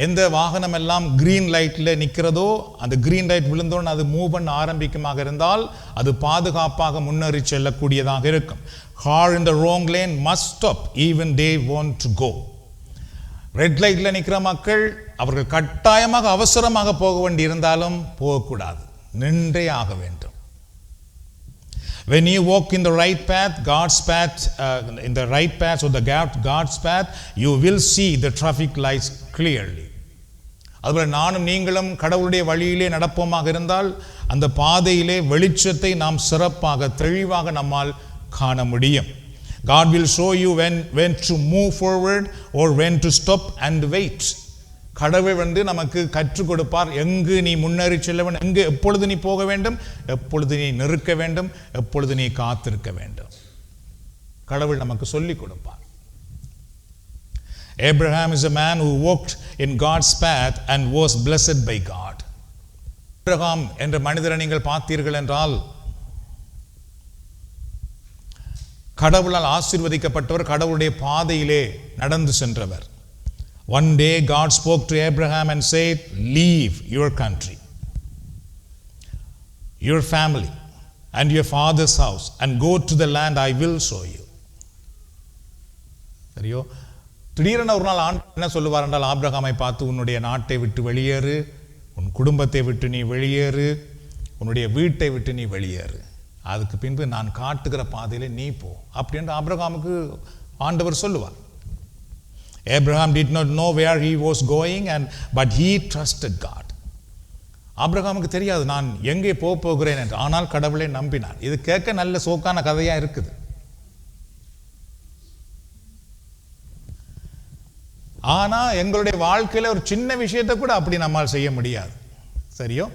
எந்த வாகனம் எல்லாம் கிரீன் லைட்ல நிற்கிறதோ, அந்த கிரீன் லைட் விழுந்தோன்னு அது மூவ் பண்ண ஆரம்பிக்குமாக இருந்தால் அது பாதுகாப்பாக முன்னேறி செல்லக்கூடியதாக இருக்கும். Car in the wrong lane must stop even they want to go. Red லைட்ல நிற்கிற மக்கள் அவர்கள் கட்டாயமாக அவசரமாக போக வேண்டி இருந்தாலும் போகக்கூடாது, நின்றே ஆக வேண்டும். When you walk in the right path, God's path, in the right path or the God's path, you will see the traffic lights clearly. அதுபோல நானும் நீங்களும் கடவுளுடைய வழியிலே நடப்போமாக இருந்தால் அந்த பாதையிலே வெளிச்சத்தை நாம் சிறப்பாக தெளிவாக நம்மால் காண முடியும். God will show you when to move forward or when to stop and wait. கடவுள் நமக்கு கற்றுக் கொடுப்பார், எங்கு நீ முன்னேறி செல்ல வேண்டும், எங்கு எப்பொழுது நீ போக வேண்டும், எப்பொழுது நீ நிற்க வேண்டும், எப்பொழுது நீ காத்திருக்க வேண்டும். கடவுள் நமக்கு சொல்லிக் கொடுப்பார். Abraham is a man who walked in God's path and was blessed by God. Abraham என்ற மனிதரை நீங்கள் பார்த்தீர்கள் என்றால் கடவுளால் ஆசீர்வதிக்கப்பட்டவர், கடவுளுடைய பாதையிலே நடந்து சென்றவர். One day God spoke to Abraham and said, leave your country, your family and your father's house and go to the land I will show you. சரியோ? திடீரென ஒரு நாள் ஆண்டவர் என்ன சொல்லுவார் என்றால், ஆபிரகாமை பார்த்து, உன்னுடைய நாட்டை விட்டு வெளியேறு, உன் குடும்பத்தை விட்டு நீ வெளியேறு, உன்னுடைய வீட்டை விட்டு நீ வெளியேறு, அதுக்கு பின்பு நான் காட்டுகிற பாதையிலே நீ போ அப்படின்ற ஆபிரகாமுக்கு ஆண்டவர் சொல்லுவார். Abraham did not know where he was going but he trusted God. ஆபிரகாமுக்கு தெரியாது நான் எங்கே போகிறேன் என்று, ஆனால் கடவுளை நம்பினார். இது கேட்க நல்ல சோக்கான கதையா இருக்குது. ஆனா எங்களுடைய வாழ்க்கையில ஒரு சின்ன விஷயத்தை கூட அப்படி நம்மால் செய்ய முடியாது. சரியோ?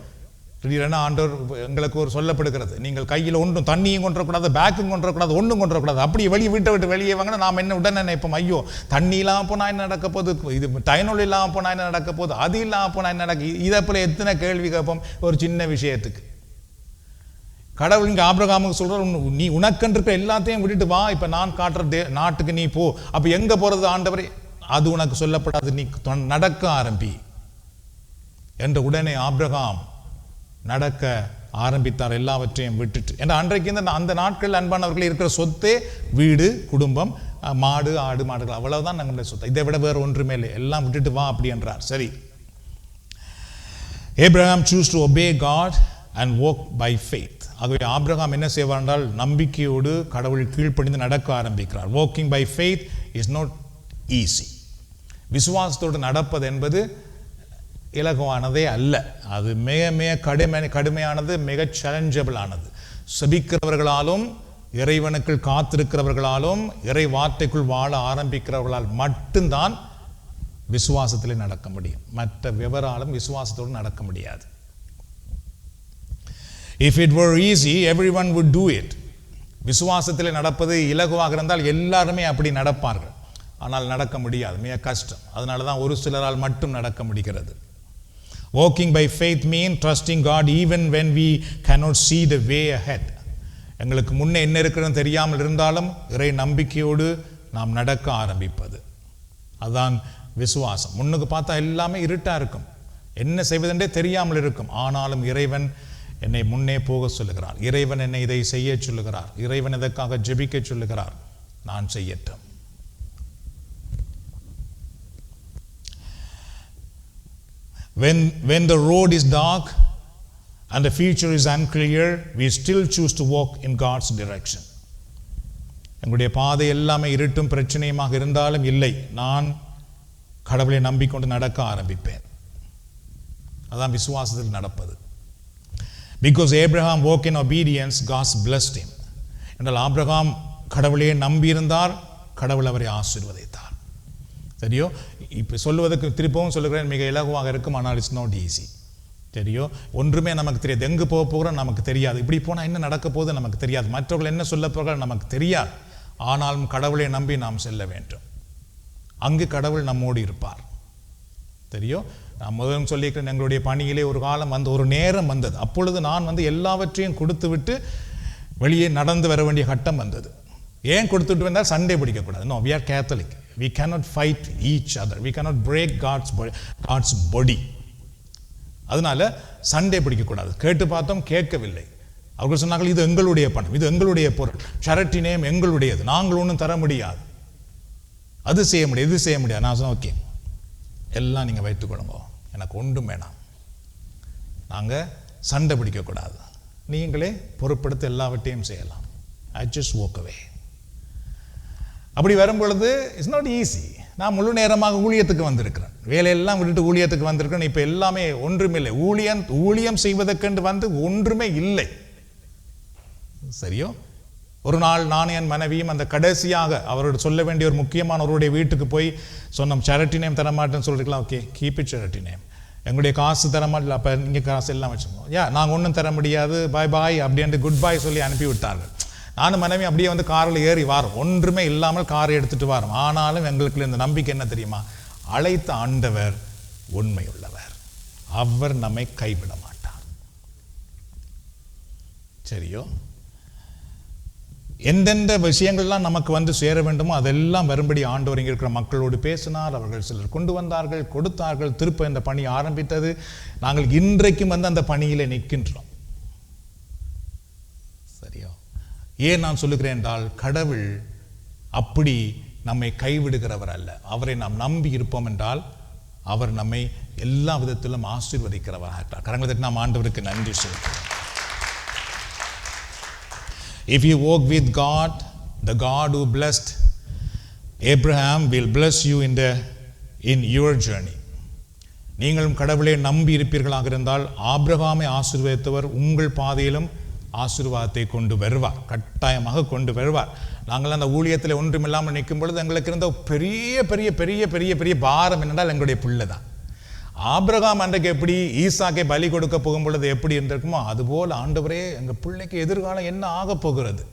திடீரென ஆண்டவர் எங்களுக்கு ஒரு சொல்லப்படுகிறது, நீங்கள் கையில் ஒன்றும் தண்ணியும் கொண்டக்கூடாது, பேக்கும் கொண்டக்கூடாது, ஒன்றும் கொண்டக்கூடாது, அப்படி வெளியே வீட்டை விட்டு வெளியே வாங்கினா நாம் என்ன உடனே நினைப்போம், ஐயோ தண்ணி இல்லாமல் போனால் என்ன நடக்க போகுது, இது டைனோல் இல்லாமல் போனால் என்ன நடக்க போகுது, அது இல்லாமல் போனால் என்ன நடக்கு, இதை போல எத்தனை கேள்வி கேட்போம் ஒரு சின்ன விஷயத்துக்கு. கடவுள் இங்கே ஆபிரகாமுக்கு சொல்கிறார், நீ உனக்கென்று இருக்க எல்லாத்தையும் விட்டுட்டு வா, இப்போ நான் காட்டுற நாட்டுக்கு நீ போ. அப்போ எங்கே போகிறது ஆண்டவரே, அது உனக்கு சொல்லப்படாது, நீ நடக்க ஆரம்பி என்ற உடனே ஆபிரகாம் நடக்க ஆரம்பித்தார், எல்லாவற்றையும் விட்டுட்டு. ஏன்னா அன்றைக்கு அந்த நாட்கள் அன்பானவர்கள் இருக்கிற சொத்தே வீடு, குடும்பம், மாடு, ஆடு, மாடுகள், அவ்வளவுதான் நம்மளுடைய சொத்து, இதை விட வேறு ஒன்றுமே இல்லை, எல்லாம் விட்டுட்டு வா அப்படி என்றார். சரி, Abraham chose to obey God and walk by faith. ஆகவே ஆபிரகாம் என்ன செய்வார் என்றால் நம்பிக்கையோடு கடவுள் கீழ்ப்படிந்து நடக்க ஆரம்பிக்கிறார். Walking by faith is not easy. விசுவாசத்தோடு நடப்பது என்பது இலகுவானதே அல்ல. அது மிக மிக கடுமையானது, மிக சேலஞ்சபிள் ஆனது. செபிக்கிறவர்களாலும் இறைவனுக்குள் காத்திருக்கிறவர்களாலும் இறை வார்த்தைக்குள் வாழ ஆரம்பிக்கிறவர்களால் மட்டும்தான் விசுவாசத்திலே நடக்க முடியும். மற்ற விவராலும் விசுவாசத்தோடு நடக்க முடியாது. If it were easy, everyone would do it. விசுவாசத்திலே நடப்பது இலகுவாக இருந்தால் எல்லாருமே அப்படி நடப்பார்கள். ஆனால் நடக்க முடியாது, மிக கஷ்டம். அதனால தான் ஒரு சிலரால் மட்டும் நடக்க முடிகிறது. Walking by faith means trusting God even when we cannot see the way ahead. எங்களுக்கு முன்னே என்ன இருக்கிறது தெரியாமல் இருந்தாலும் இறை நம்பிக்கையோடு நாம் நடக்க ஆரம்பிப்பது, அதுதான் விசுவாசம். முன்னுக்கு பார்த்தா எல்லாமே இருட்டா இருக்கும், என்ன செய்வதென்றே தெரியாமல் இருக்கும். ஆனாலும் இறைவன் என்னை முன்னே போக சொல்லுகிறார், இறைவன் என்னை இதை செய்ய சொல்லுகிறார், இறைவன் இதற்காக ஜெபிக்க சொல்லுகிறார், நான் செய்யட்டும். When the road is dark and the future is unclear, we still choose to walk in God's direction. எங்களுடைய பாதை எல்லாமே இருட்டும் பிரச்சனையுமாக இருந்தாலும் இல்லை, நான் கடவுளை நம்பிக்கொண்டு நடக்க ஆரம்பிப்பேன். அதான் விசுவாசத்தில் நடப்பது. Because Abraham walked in obedience, God blessed him. என்றால் ஆபிரகாம் கடவுளையே நம்பியிருந்தார், கடவுள் அவரை ஆசீர்வதித்தார். சரியோ? இப்போ சொல்லுவதற்கு திருப்பவும் சொல்லுகிறேன், மிக இலகுவாக இருக்கும், ஆனால் இட்ஸ் நாட் ஈஸி. சரியோ? ஒன்றுமே நமக்கு தெரியாது, எங்கு போக போகிறோம் நமக்கு தெரியாது, இப்படி போனால் என்ன நடக்க போகுது நமக்கு தெரியாது, மற்றவர்கள் என்ன சொல்ல போகிறார்கள் நமக்கு தெரியாது. ஆனாலும் கடவுளை நம்பி நாம் செல்ல வேண்டும். அங்கு கடவுள் நம்மோடு இருப்பார். தெரியும்? நான் முதலும் சொல்லியிருக்கிறேன், எங்களுடைய பணியிலே ஒரு காலம் ஒரு நேரம் வந்தது, அப்பொழுது நான் எல்லாவற்றையும் கொடுத்து விட்டு வெளியே நடந்து வர வேண்டிய கட்டம் வந்தது. ஏன் கொடுத்துட்டு வந்தால் சண்டை பிடிக்கக்கூடாது. No, we are Catholic. We cannot fight each other. We cannot break God's body. அதனால சண்டை பிடிக்கக்கூடாது. கேட்டு பார்த்தோம், கேட்கவில்லை. அவர்கள் சொன்னார்கள், இது எங்களுடைய பணம், இது எங்களுடைய பொருள், சேரிட்டி நேம் எங்களுடையது, நாங்கள் ஒன்றும் தர முடியாது, அது செய்ய முடியாது, இது செய்ய முடியாது. நான் சொன்னேன், ஓகே, எல்லாம் நீங்கள் வைத்துக்கொள்ளுங்க, எனக்கு ஒன்றும் வேணாம், நாங்கள் சண்டை பிடிக்கக்கூடாது, நீங்களே பொறுப்படுத்த எல்லாவற்றையும் செய்யலாம். I just walk away. அப்படி வரும் பொழுது இட்ஸ் நாட் ஈஸி. நான் முழு நேரமாக ஊழியத்துக்கு வந்திருக்கிறேன், வேலையெல்லாம் விட்டுட்டு ஊழியத்துக்கு வந்திருக்கிறேன். இப்போ எல்லாமே ஒன்றுமில்லை, ஊழியம் செய்வதற்கென்று ஒன்றுமே இல்லை. சரியோ? ஒரு நாள் நானும் என் மனைவியும் அந்த கடைசியாக அவரோட சொல்ல வேண்டிய ஒரு முக்கியமான அவருடைய வீட்டுக்கு போய் சொன்னோம், சேரிட்டி நேம் தரமாட்டேன்னு சொல்லிருக்கலாம். Okay, keep it charity name. எங்களுடைய காசு தரமாட்டல, அப்போ நீங்கள் காசு எல்லாம் வச்சுக்கோங்க. நாங்கள் ஒன்றும் தர முடியாது, பாய் பாய் அப்படின்ட்டு குட் பாய் சொல்லி அனுப்பி விட்டார்கள். நானும் மனைவி அப்படியே வந்து காரில் ஏறி வாரோம், ஒன்றுமே இல்லாமல் காரை எடுத்துகிட்டு வாரோம். ஆனாலும் எங்களுக்கு இந்த நம்பிக்கை என்ன தெரியுமா? அழைத்த ஆண்டவர் உண்மை உள்ளவர், அவர் நம்மை கைவிட மாட்டார். சரியோ? எந்தெந்த விஷயங்கள்லாம் நமக்கு வந்து சேர வேண்டுமோ அதெல்லாம் வரும்படி ஆண்டவர் இங்கே இருக்கிற மக்களோடு பேசினார். அவர்கள் சிலர் கொண்டு வந்தார்கள், கொடுத்தார்கள். திருப்ப இந்த பணி ஆரம்பித்தது. நாங்கள் இன்றைக்கும் வந்து அந்த பணியிலே நிற்கின்றோம். சரியோ? ஏன் நான் சொல்லுகிறேன் என்றால், கடவுள் அப்படி நம்மை கைவிடுகிறவர் அல்ல. அவரை நாம் நம்பி இருப்போம் என்றால் அவர் நம்மை எல்லா விதத்திலும் ஆசீர்வதிக்கிறவராக இருக்கிறார். கரங்களை தட்டி நாம் ஆண்டவருக்கு நன்றி சொல்கிறோம். If you walk with God, the God who blessed Abraham will bless you in your journey. நீங்களும் கடவுளை நம்பி இருப்பீர்களாக இருந்தால் ஆபிரகாமை ஆசீர்வதித்தவர் உங்கள் பாதையிலும் ஆசீர்வாதத்தை கொண்டு வருவார், கட்டாயமாக கொண்டு வருவார். நாங்கள் அந்த ஊழியத்தில் ஒன்றுமில்லாமல் நிற்கும் பொழுது எங்களுக்கு இருந்த பெரிய பெரிய பெரிய பெரிய பெரிய பாரம் என்னென்றால் எங்களுடைய பிள்ளை தான். ஆபிரகாம் அன்றைக்கு எப்படி ஈசாக்கை பலி கொடுக்க போகும் பொழுது எப்படி இருந்திருக்குமோ அதுபோல் ஆண்டவரே எங்கள் பிள்ளைக்கு எதிர்காலம் என்ன ஆக போகிறது?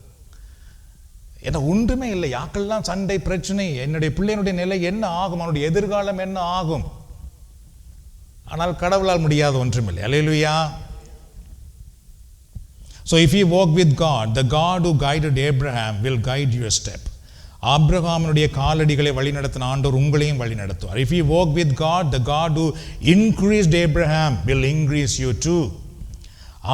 ஏன்னா ஒன்றுமே இல்லை, யாக்கெல்லாம் சண்டை பிரச்சனை, என்னுடைய பிள்ளையினுடைய நிலை என்ன ஆகும், அவனுடைய எதிர்காலம் என்ன ஆகும்? ஆனால் கடவுளால் முடியாத ஒன்றுமில்லை. அல்லேலூயா. So if you walk with God, the God who guided Abraham will guide your step. ஆபிரகாமினுடைய காலடிகளை வழிநடத்தின ஆண்டவர் உங்களையும் வழிநடத்துவார். If you walk with God, the God who increased Abraham will increase you too.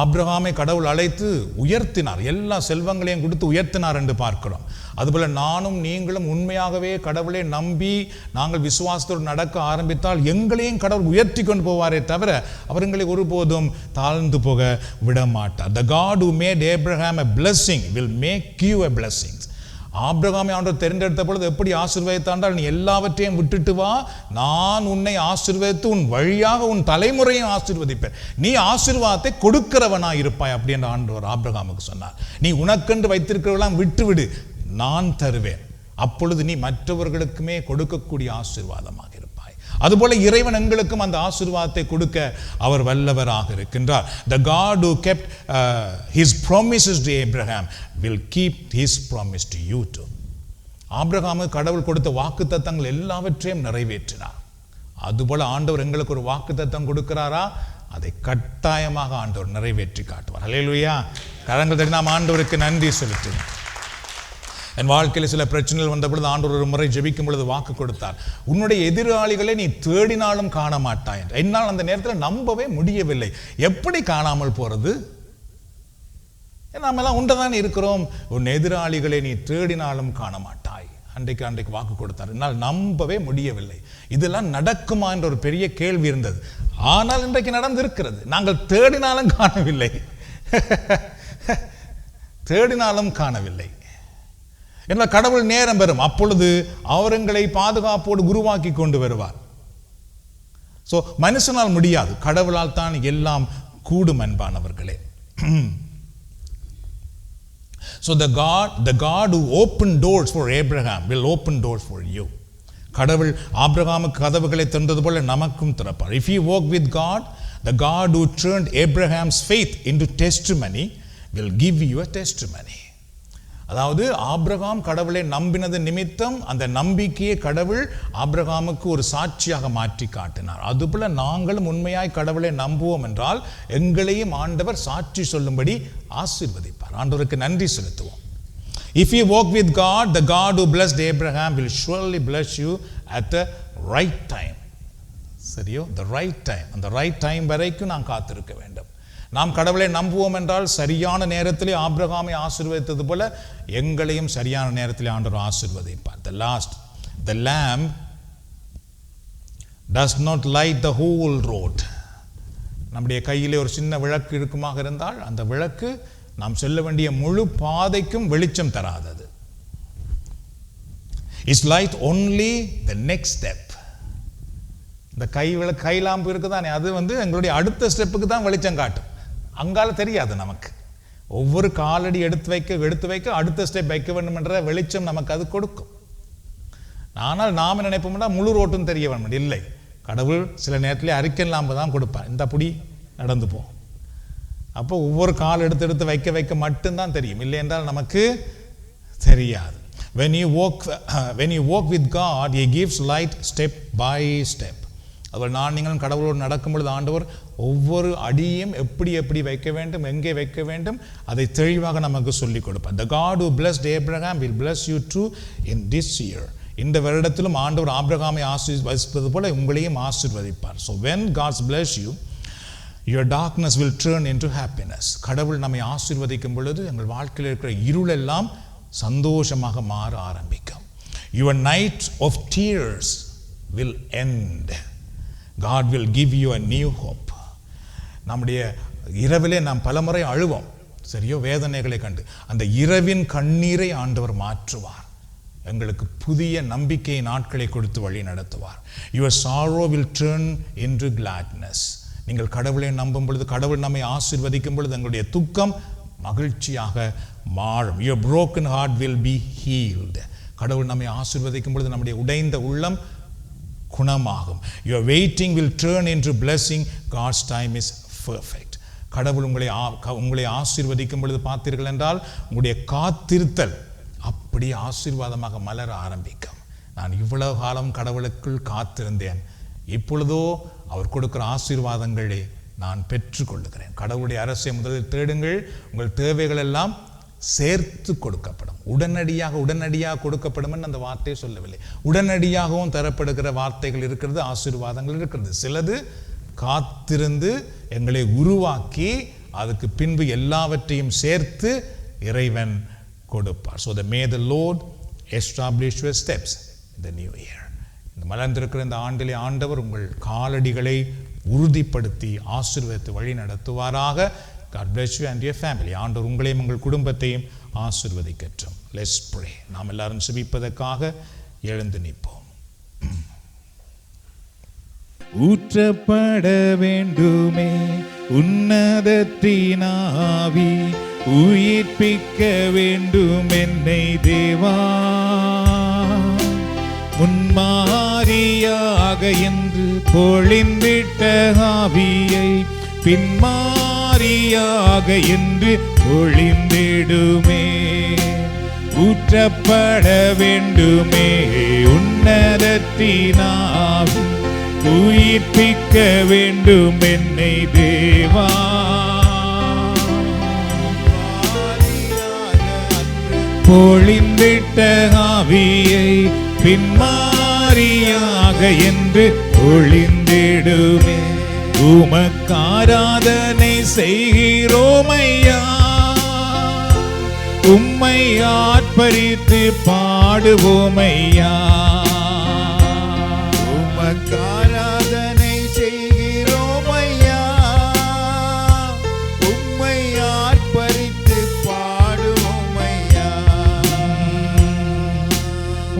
ஆபிரகாமை கடவுள் அழைத்து உயர்த்தினார், எல்லா செல்வங்களையும் கொடுத்து உயர்த்தினார் என்று பார்க்கிறோம். அதுபோல நானும் நீங்களும் உண்மையாகவே கடவுளை நம்பி நாங்கள் விசுவாசத்தோடு நடக்க ஆரம்பித்தால் எங்களையும் கடவுள் உயர்த்தி கொண்டு போவாரே தவிர அவர் எங்களை ஒருபோதும் தாழ்ந்து போக விட மாட்டார். The God who made Abraham a blessing will make you a blessing. ஆபிரகாமை ஆண்டவர் தெரிந்தெடுத்த பொழுது எப்படி ஆசீர்வதித்தாண்டால், நீ எல்லாவற்றையும் விட்டுட்டு வா, நான் உன்னை ஆசீர்வதித்து உன் வழியாக உன் தலைமுறையும் ஆசீர்வதிப்பேன், நீ ஆசீர்வாதத்தை கொடுக்கிறவனாய் இருப்பாய் அப்படி என்று ஆண்டவர் ஆபிரகாமுக்கு சொன்னார். நீ உனக்கென்று வைத்திருக்கிறவெல்லாம் விட்டுவிடு, நான் தருவேன், அப்பொழுது நீ மற்றவர்களுக்குமே கொடுக்கக்கூடிய ஆசீர்வாதமாக இருப்பாய். அதுபோல இறைவன் எங்களுக்கும் அந்த ஆசீர்வாதத்தை கொடுக்க அவர் வல்லவராக இருக்கின்றார். The God who kept his promises to Abraham will keep his promise to you too. ஆபிரகாமுக்கு கடவுள் கொடுத்த வாக்குத்தத்தங்கள் எல்லாவற்றையும் நிறைவேற்றினார். அதுபோல ஆண்டவர் எங்களுக்கு ஒரு வாக்குத்தத்தம் கொடுக்கிறாரா, அதை கட்டாயமாக ஆண்டவர் நிறைவேற்றி காட்டுவார். அல்லேலூயா. கரங்கள் தட்டி நாம் ஆண்டவருக்கு நன்றி செலுத்துவோம். என் வாழ்க்கையில் சில பிரச்சனைகள் வந்த பொழுது ஆண்டவர் ஒரு முறை ஜெபிக்கும் பொழுது வாக்கு கொடுத்தார், உன்னுடைய எதிராளிகளை நீ தேடினாலும் காண மாட்டாய் என்று. என்னால் அந்த நேரத்தில் நம்பவே முடியவில்லை. எப்படி காணாமல் போறது? நாமெல்லாம் உண்டதான் இருக்கிறோம். உன் எதிராளிகளை நீ தேடினாலும் காண மாட்டாய். அன்றைக்கு வாக்கு கொடுத்தார். என்னால் நம்பவே முடியவில்லை. இதெல்லாம் நடக்குமா என்ற ஒரு பெரிய கேள்வி இருந்தது. ஆனால் இன்றைக்கு நடந்திருக்கிறது. நாங்கள் தேடினாலும் காணவில்லை, தேடினாலும் காணவில்லை. என்ன, கடவுள் நேரம் பெறும், அப்பொழுது அவர்களை பாதுகாப்போடு உருவாக்கி கொண்டு வருவார். சோ மனுஷனால் முடியாது, கடவுளால் தான் எல்லாம் கூடும் அன்பானவர்களே. So the God who opened doors for Abraham will open doors for you. கடவுள் ஆபிரகாமுக்கு கதவுகளை திறந்தது போல நமக்கும் திறப்பார். If you walk with God, the God who turned Abraham's faith into testimony will give you a testimony. அதாவது Abraham கடவுளை நம்பினது நிமித்தம் அந்த நம்பிக்கையை கடவுள் ஆபிரகாமுக்கு ஒரு சாட்சியாக மாற்றி காட்டினார். அதுபோல நாங்களும் உண்மையாய் கடவுளை நம்புவோம் என்றால் எங்களையும் ஆண்டவர் சாட்சி சொல்லும்படி ஆசீர்வதிப்பார். ஆண்டவருக்கு நன்றி செலுத்துவோம். If you walk with God, the God who blessed Abraham will surely bless you at the right time. சரியோ? The right time. அந்த right time வரைக்கும் நாம் காத்திருக்க வேண்டும். நாம் கடவுளை நம்புவோம் என்றால் சரியான நேரத்திலே ஆபிரகாமை ஆசீர்வதித்தது போல எங்களையும் சரியான நேரத்திலே ஆண்டவர் ஆசீர்வதிப்பார். The lamb does not light the whole road. நம்முடைய கையிலே ஒரு சின்ன விளக்கு இருக்குமாக இருந்தால் அந்த விளக்கு நாம் செல்ல வேண்டிய முழு பாதைக்கும் வெளிச்சம் தராதது. It's light only the next step. இந்த கை லாம்பு இருக்குதானே, அது எங்களுடைய அடுத்த ஸ்டெப்புக்கு தான் வெளிச்சம் காட்டும். அங்கால தெரியாது நமக்கு. ஒவ்வொரு காலடி எடுத்து வைக்க அடுத்த ஸ்டெப் வைக்க வேண்டும் என்ற வெளிச்சம் நமக்கு அது கொடுக்கும். ஆனால் நாம் நினைப்போம்னா முழு ரோட்டும் தெரிய வேண்டும். இல்லை, கடவுள் சில நேரத்தில் அறிக்கை லாம்பு தான் கொடுப்பார். இந்த அப்படி நடந்து போ. அப்போ ஒவ்வொரு கால் எடுத்து வைக்க மட்டும்தான் தெரியும், இல்லை என்றால் நமக்கு தெரியாது. When you walk with God, He gives light step by step. அதுபோல் நீங்களும் கடவுளோடு நடக்கும் பொழுது ஆண்டவர் ஒவ்வொரு அடியும் எப்படி வைக்க வேண்டும், எங்கே வைக்க வேண்டும், அதை தெளிவாக நமக்கு சொல்லிக் கொடுப்பார். The God who blessed Abraham will bless you too in this year. இந்த வருடத்திலும் ஆண்டவர் ஆபிரகாமை ஆசீர்வதிப்பது போல உங்களையும் ஆசீர்வதிப்பார். So when God bless you, your darkness will turn into happiness. கடவுள் நம்மை ஆசீர்வதிக்கும் பொழுது எங்கள் வாழ்க்கையில் இருக்கிற இருளெல்லாம் சந்தோஷமாக மாற ஆரம்பிக்கும். Your night of tears will end. God will give you a new hope. நம்முடைய இரவிலே நாம் பலமுறை அழுவோம், சரியோ, வேதனைகளை கண்டு. அந்த இரவின் கண்ணீரை ஆண்டவர் மாற்றுவார். எங்களுக்கு புதிய நம்பிக்கை நாட்களை கொடுத்து வழி நடத்துவார். Your sorrow will turn into gladness. நீங்கள் கடவுளை நம்பும் பொழுது, கடவுள் நம்மை ஆசீர்வதிக்கும் பொழுது எங்களுடைய துக்கம் மகிழ்ச்சியாக மாறும். Your broken heart will be healed. கடவுள் நம்மை ஆசீர்வதிக்கும் பொழுது நம்முடைய உடைந்த உள்ளம் குணமாகும். Your waiting will turn into blessing. God's time is perfect. கடவுள் உங்களை ஆசீர்வதிக்கும் பொழுது பார்த்தீர்கள் என்றால் உங்களுடைய காத்திருத்தல் அப்படி ஆசீர்வாதமாக மலர ஆரம்பிக்கும். நான் இவ்வளவு காலம் கடவுளுக்குள் காத்திருந்தேன், இப்பொழுதோ அவர் கொடுக்கிற ஆசீர்வாதங்களை நான் பெற்றுக்கொள்ளுகிறேன். கடவுளுடைய அரசை முதலில் தேடுங்கள், உங்கள் தேவைகள் எல்லாம் சேர்த்து கொடுக்கப்படும். உடனடியாக கொடுக்கப்படும் என்று அந்த வார்த்தையை சொல்லவில்லை. உடனடியாகவும் தரப்படுகிற வார்த்தைகள் இருக்கிறது, ஆசீர்வாதங்கள் இருக்கிறது. சிலது காத்திருந்து எங்களை உருவாக்கி அதுக்கு பின்பு எல்லாவற்றையும் சேர்த்து இறைவன் கொடுப்பார். So may the Lord establish your steps in the new year. இந்த மலர்ந்திருக்கிற இந்த ஆண்டிலே ஆண்டவர் உங்கள் காலடிகளை உறுதிப்படுத்தி ஆசீர்வதித்து வழி நடத்துவாராக. God bless you and your family. ஆண்டவர் உங்களையும் உங்கள் குடும்பத்தையும் ஆசீர்வதிக்கட்டும். Let's pray. நாம் எல்லாரும் செபிப்பதற்காக எழுந்து நிற்போம். ஊற்றப்பட வேண்டுமே உன்னதத்தின் ஆவி, உயிர்ப்பிக்க வேண்டும் என்னை தேவா. முன்மாரியாக என்று பொழிந்திட்ட ஆவியை பின்மாரியாக என்று பொழிந்திடுமே. ஊற்றப்பட வேண்டுமே உன்னதத்தின் ஆவி, உயிர்ப்பிக்க வேண்டும் என்னை தேவா. பொழிந்திட்ட ஆவியை பின்மாரியாக என்று பொழிந்திடுமே. உமக்காராதனை செய்கிறோமையா, உம்மை ஆர்ப்பரித்து பாடுவோமையா. உமக்காராதனை செய்கிறோமையா, உம்மை ஆர்ப்பரித்து பாடுவோமையா.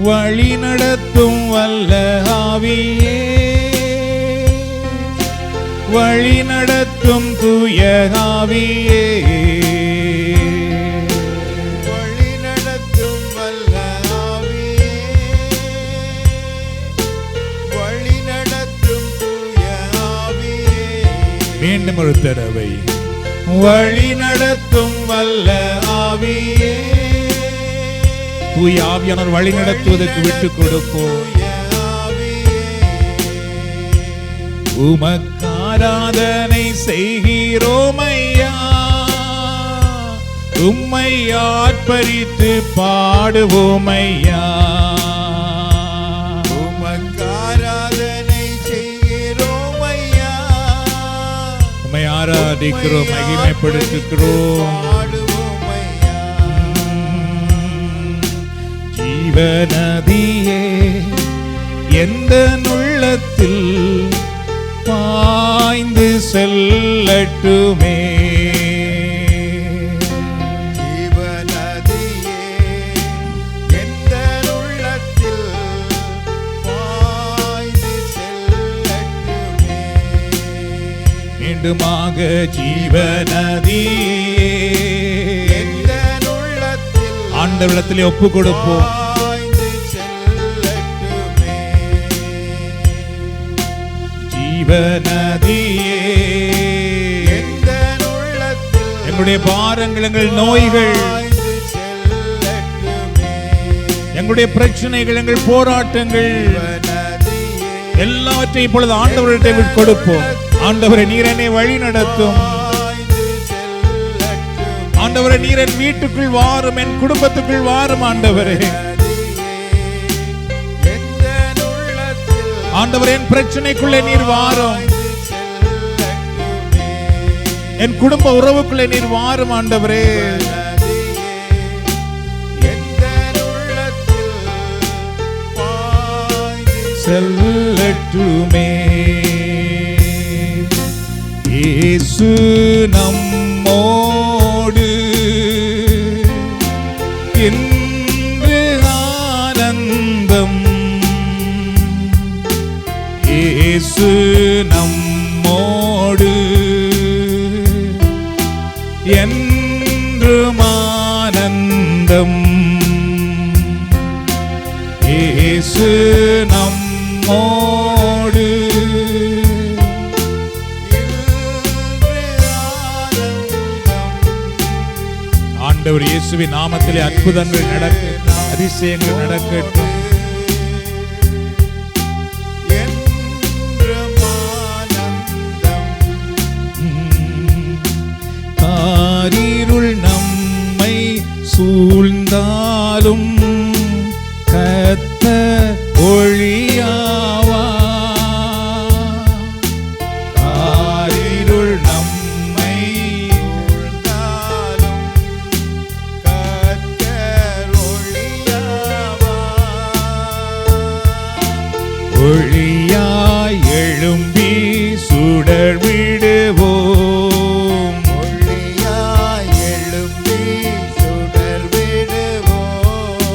வழி நடத்தும் வல்ல ஆவியே, வழி நடத்தும் தூய ஆவியே, வழி நடத்தும் வல்ல ஆவியே, வழி நடத்தும் தூய ஆவியே. மீண்டும் ஒரு தடவை, வழி நடத்தும் வல்ல ஆவியே. தூய ஆவியானவர் வழி நடத்துவதற்கு விட்டுக் கொடுப்போம். உமக்காராதனை செய்கிறோமையா, உம்மை ஆர்ப்பரித்து பாடுவோமையா. உமக்காராதனை செய்கிறோமையா, உம்மை ஆராதிக்கிறோம், மகிமைப்படுத்துகிறோம். ஜீவநதியே எந்த உள்ளத்தில் பாய்ந்து செல்லட்டுமே. ஜீவநதியே எந்த உள்ளத்தில் பாய்ந்து செல்லட்டுமே. மீண்டுமாக ஜீவநதியே ஆண்டவரிடத்திலே ஒப்பு கொடுப்போம். பாய்ந்து செல்லட்டுமே. ஜீவநதியே எந்தன் உள்ளத்தில் எங்களுடைய பாரங்கள், எங்கள் நோய்கள், பாய்ந்து செல்லட்டுமே. எங்களுடைய பிரச்சனைகள், எங்கள் போராட்டங்கள் ஜீவநதியே எல்லாவற்றையும் இப்பொழுது ஆண்டவரிடத்தை விட்டு கொடுப்போம். ஆண்டவரே, நீர் என்னை வழி நடத்தும். பாய்ந்து செல்லட்டுமே. ஆண்டவரே, நீர் என் வீட்டுக்குள் வாரும், என் குடும்பத்துக்குள் வாரும். ஆண்டவரே, எந்தன் உள்ளத்தில் ஆண்டவரே, என் பிரச்சனைக்குள்ளே நீர் வாரும். பாய்ந்து செல்லட்டுமே. என் குடும்ப உறவுக்குள்ளே நீர் வாரும். ஆண்டவரே, எந்தன் உள்ளத்தில் பாய்ந்து செல்லட்டுமே. இயேசு நம்மோடு இன்று ஆனந்தம். இயேசு நம்மோடு என்றும் ஆனந்தம். இயேசு நம்மோடு ஆண்டவர் இயேசுவின் நாமத்திலே அற்புதங்கள் நடக்க, அதிசயங்கள் நடக்கட்டும். காரிருள் நம்மை சூழ்ந்தாலும் கர்த்தர் ஒளியாவா. காரிருள் நம்மை ஒளியாய் எழும்பி சுடர் விடுவோம். ஒளியாய் எழும்பி சுடர் விடுவோம்.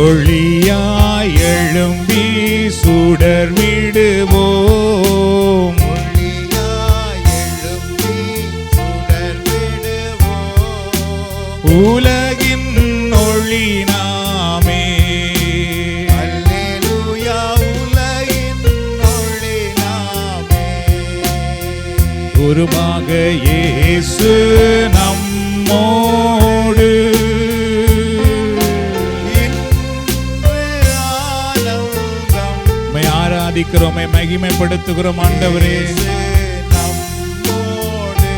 ஒளியாய் எழும்பி சுடர் விடுவோம். ஒளியாய் எழும்பி சுடர் விடுவோம். உலகின் ஒளி நாமே. அல்லேலூயா, உலகின் ஒளி நாமே. குருமாக இயேசு நம்மோடு இன்று ஆனந்தம். உம்மை ஆராதிக்கிறோம், மகிமைப்படுத்துகிறோம். ஆண்டவரே, நம்மோடு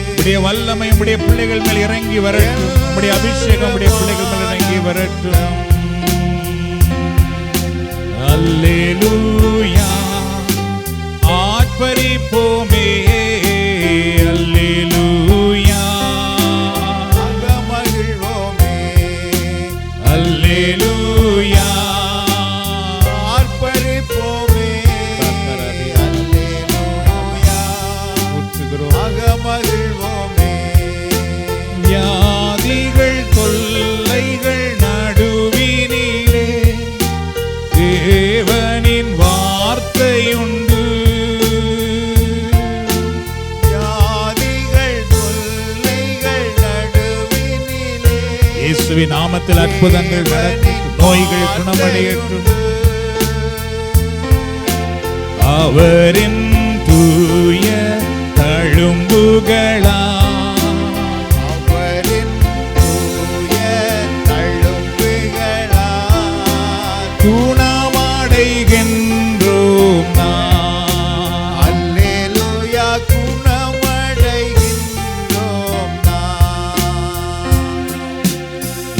உம்முடைய வல்லமை உம்முடைய பிள்ளைகள் மேல் இறங்கி வரட்டும். உம்முடைய அபிஷேகம் உம்முடைய பிள்ளைகள் மேல் இறங்கி வரட்டும். அல்லேலூயா, ஆர்ப்பரிப்போமே. அல்லேலூயா, அகமகிழ்வோமே. அல்லேலூயா, ஆர்ப்பரிப்போமே. அல்லேலூயா, ஊற்றுகிறோம். அகமகிழ்வோமே. வியாதிகள் தொல்லைகள் நடுவினிலே தேவனின் வார்த்தையுண்டு. வியாதிகள் தொல்லைகள் நடுவினிலே இயேசுவின் நாமத்தில் அற்புதங்கள் நடக்கட்டும். நோய்கள் குணமடையட்டும். அவரின் தூய தழும்புகளா அவரின் தூய தழும்புகளால் குணமடைகின்றோம் நாம். அல்லேலூயா, குணமடைகின்றோம் நாம்.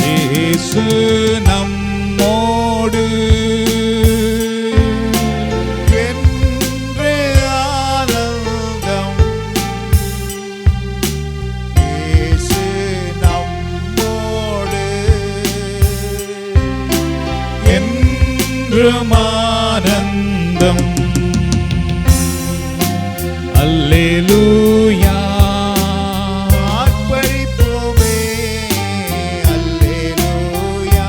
இயேசு நம்மோடு என்று ஆனந்தம். இயேசு நம்மோடு என்றும் ஆனந்தம். அல்லேலூயா, ஆர்ப்பரிப்போமே. அல்லேலூயா,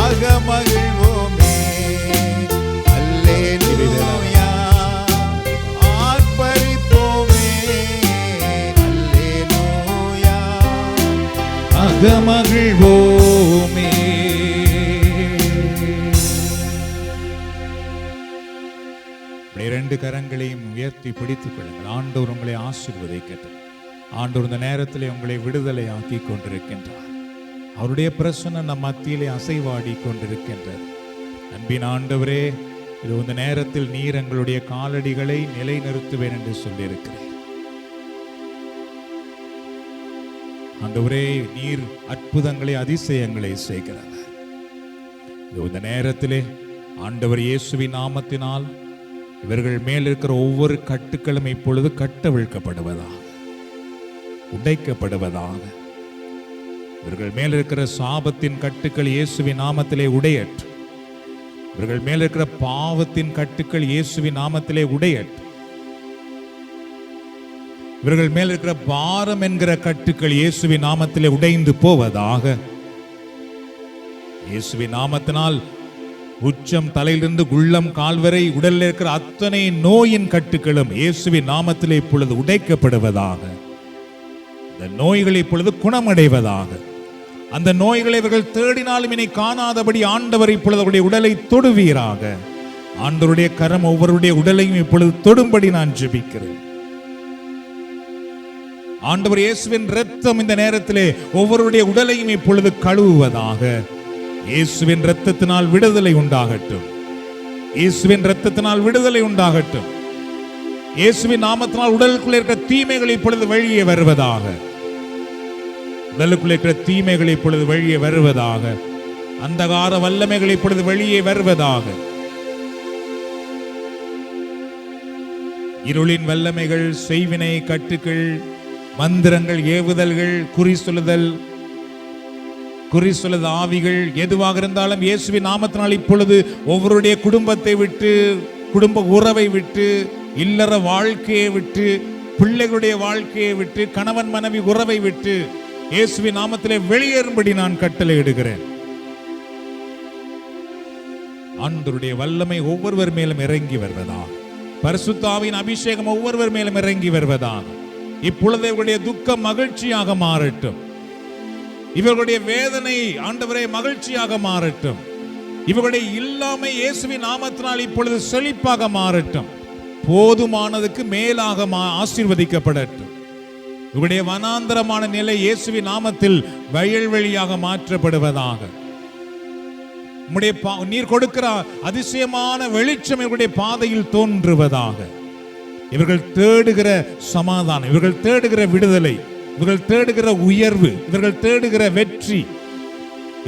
அகமகிழ்வோமே. அல்லேலூயா, ஆர்ப்பரிப்போமே. அல்லேலூயா, அகமகிழ்வோம். இரண்டு கரங்களையும் உயர்த்தி பிடித்துக் கொள்ளுங்கள். ஆண்டவர் உங்களை ஆசீர்வதிக்கட்டும். ஆண்டவர் இந்த நேரத்திலே உங்களை விடுதலை ஆக்கி கொண்டிருக்கின்றார். அவருடைய பிரசன்னம் நம் மத்தியிலே அசைவாடி கொண்டிருக்கின்றது. அன்பின் ஆண்டவரே, இது இந்த நேரத்தில் நீர் எங்களுடைய காலடிகளை நிலைநிறுத்துவேன் என்று சொல்லியிருக்கிறேன். ஆண்டவரே, நீர் அற்புதங்களை அதிசயங்களை செய்கிறவர். இந்த நேரத்திலே ஆண்டவர் இயேசுவின் நாமத்தினால் இவர்கள் மேல் இருக்கிற ஒவ்வொரு கட்டுக்களும் இப்பொழுது கட்டவிழ்க்கப்படுவதாக, உடைக்கப்படுவதாக. இவர்கள் மேல் இருக்கிற சாபத்தின் கட்டுக்கள் இயேசுவின் நாமத்திலே உடையற்று. இவர்கள் மேல் இருக்கிற பாவத்தின் கட்டுக்கள் இயேசுவின் நாமத்திலே உடையற்று. இவர்கள் மேல் இருக்கிற பாரம் என்கிற கட்டுக்கள் இயேசுவின் நாமத்திலே உடைந்து போவதாக. இயேசுவின் நாமத்தினால் உச்சம் தலையிலிருந்து உள்ளம் கால்வரை உடலில் இருக்கிற அத்தனை நோயின் கட்டுக்களும் இயேசுவின் நாமத்திலே இப்பொழுது உடைக்கப்படுவதாக. இந்த நோய்கள் இப்பொழுது குணமடைவதாக. அந்த நோய்களை இவர்கள் தேடினாலும் இனி காணாதபடி ஆண்டவர் இப்பொழுது அவருடைய உடலை தொடுவீராக. ஆண்டவருடைய கரம் ஒவ்வொருடைய உடலையும் இப்பொழுது தொடும்படி நான் ஜெபிக்கிறேன். ஆண்டவர் இயேசுவின் இரத்தம் இந்த நேரத்திலே ஒவ்வொருடைய உடலையும் இப்பொழுது கழுவுவதாக. இயேசுவின் இரத்தத்தினால் விடுதலை உண்டாகட்டும். இயேசுவின் இரத்தத்தினால் விடுதலை உண்டாகட்டும். இயேசுவின் நாமத்தினால் உடலுக்குள்ளே இருக்கிற தீமைகள் இப்பொழுது வெளியே வருவதாக. உடலுக்குள்ளே இருக்கிற தீமைகள் இப்பொழுது வெளியே வருவதாக. அந்தகார வல்லமைகள் இப்பொழுது வெளியே வருவதாக. இருளின் வல்லமைகள், செய்வினை கட்டுக்கள், மந்திரங்கள், ஏவுதல்கள், குறி சொல்லுதல் ஆவிகள் எதுவாக இருந்தாலும் இயேசுவின் நாமத்தினால் இப்பொழுது ஒவ்வொருடைய குடும்பத்தை விட்டு, குடும்ப உறவை விட்டு, இல்லற வாழ்க்கையை விட்டு, பிள்ளைகளுடைய வாழ்க்கையை விட்டு, கணவன் மனைவி உறவை விட்டு இயேசுவின் நாமத்திலே வெளியேறும்படி நான் கட்டளையிடுகிறேன். ஆண்டவருடைய வல்லமை ஒவ்வொருவர் மேலும் இறங்கி வருவதாக. பரிசுத்த ஆவியின் அபிஷேகம் ஒவ்வொருவர் மேலும் இறங்கி வருவதாக. இப்பொழுது இவர்களுடைய துக்கம் மகிழ்ச்சியாக மாறட்டும். இவர்களுடைய வேதனை ஆண்டவரே மகிழ்ச்சியாக மாறட்டும். இவர்களுடைய இல்லாமை இயேசுவின் நாமத்தினால் இப்பொழுது செழிப்பாக மாறட்டும். போதுமானதுக்கு மேலாக ஆசீர்வதிக்கப்படட்டும். இவருடைய வனாந்தரமான நிலை இயேசுவின் நாமத்தில் வயல்வெளியாக மாற்றப்படுவதாக. நீர் கொடுக்கிற அதிசயமான வெளிச்சம் இவருடைய பாதையில் தோன்றுவதாக. இவர்கள் தேடுகிற சமாதானம், இவர்கள் தேடுகிற விடுதலை, இவர்கள் தேடுகிற உயர்வு, இவர்கள் தேடுகிற வெற்றி,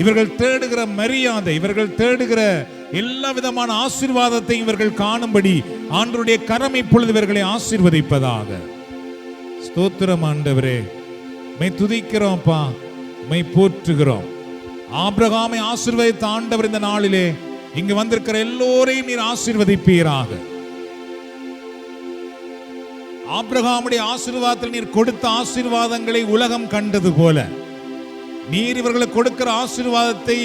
இவர்கள் தேடுகிற மரியாதை, இவர்கள் தேடுகிற எல்லா விதமான ஆசீர்வாதத்தை இவர்கள் காணும்படி ஆண்டவருடைய கரம் இப்பொழுது இவர்களை ஆசீர்வதிப்பதாக. ஸ்தோத்திரம் ஆண்டவரே, மை துதிக்கிறோம்ப்பா, மை போற்றுகிறோம். ஆபிரகாமை ஆசீர்வதித்த ஆண்டவர் இந்த நாளிலே இங்கு வந்திருக்கிற எல்லோரையும் நீர் ஆசீர்வதிப்பீராக. ஆபிரகாமுடைய ஆசீர்வாதத்தில் நீர் கொடுத்த ஆசீர்வாதங்களை உலகம் கண்டது போல நீர் இவர்களுக்கு கொடுக்கிற ஆசீர்வாதத்தை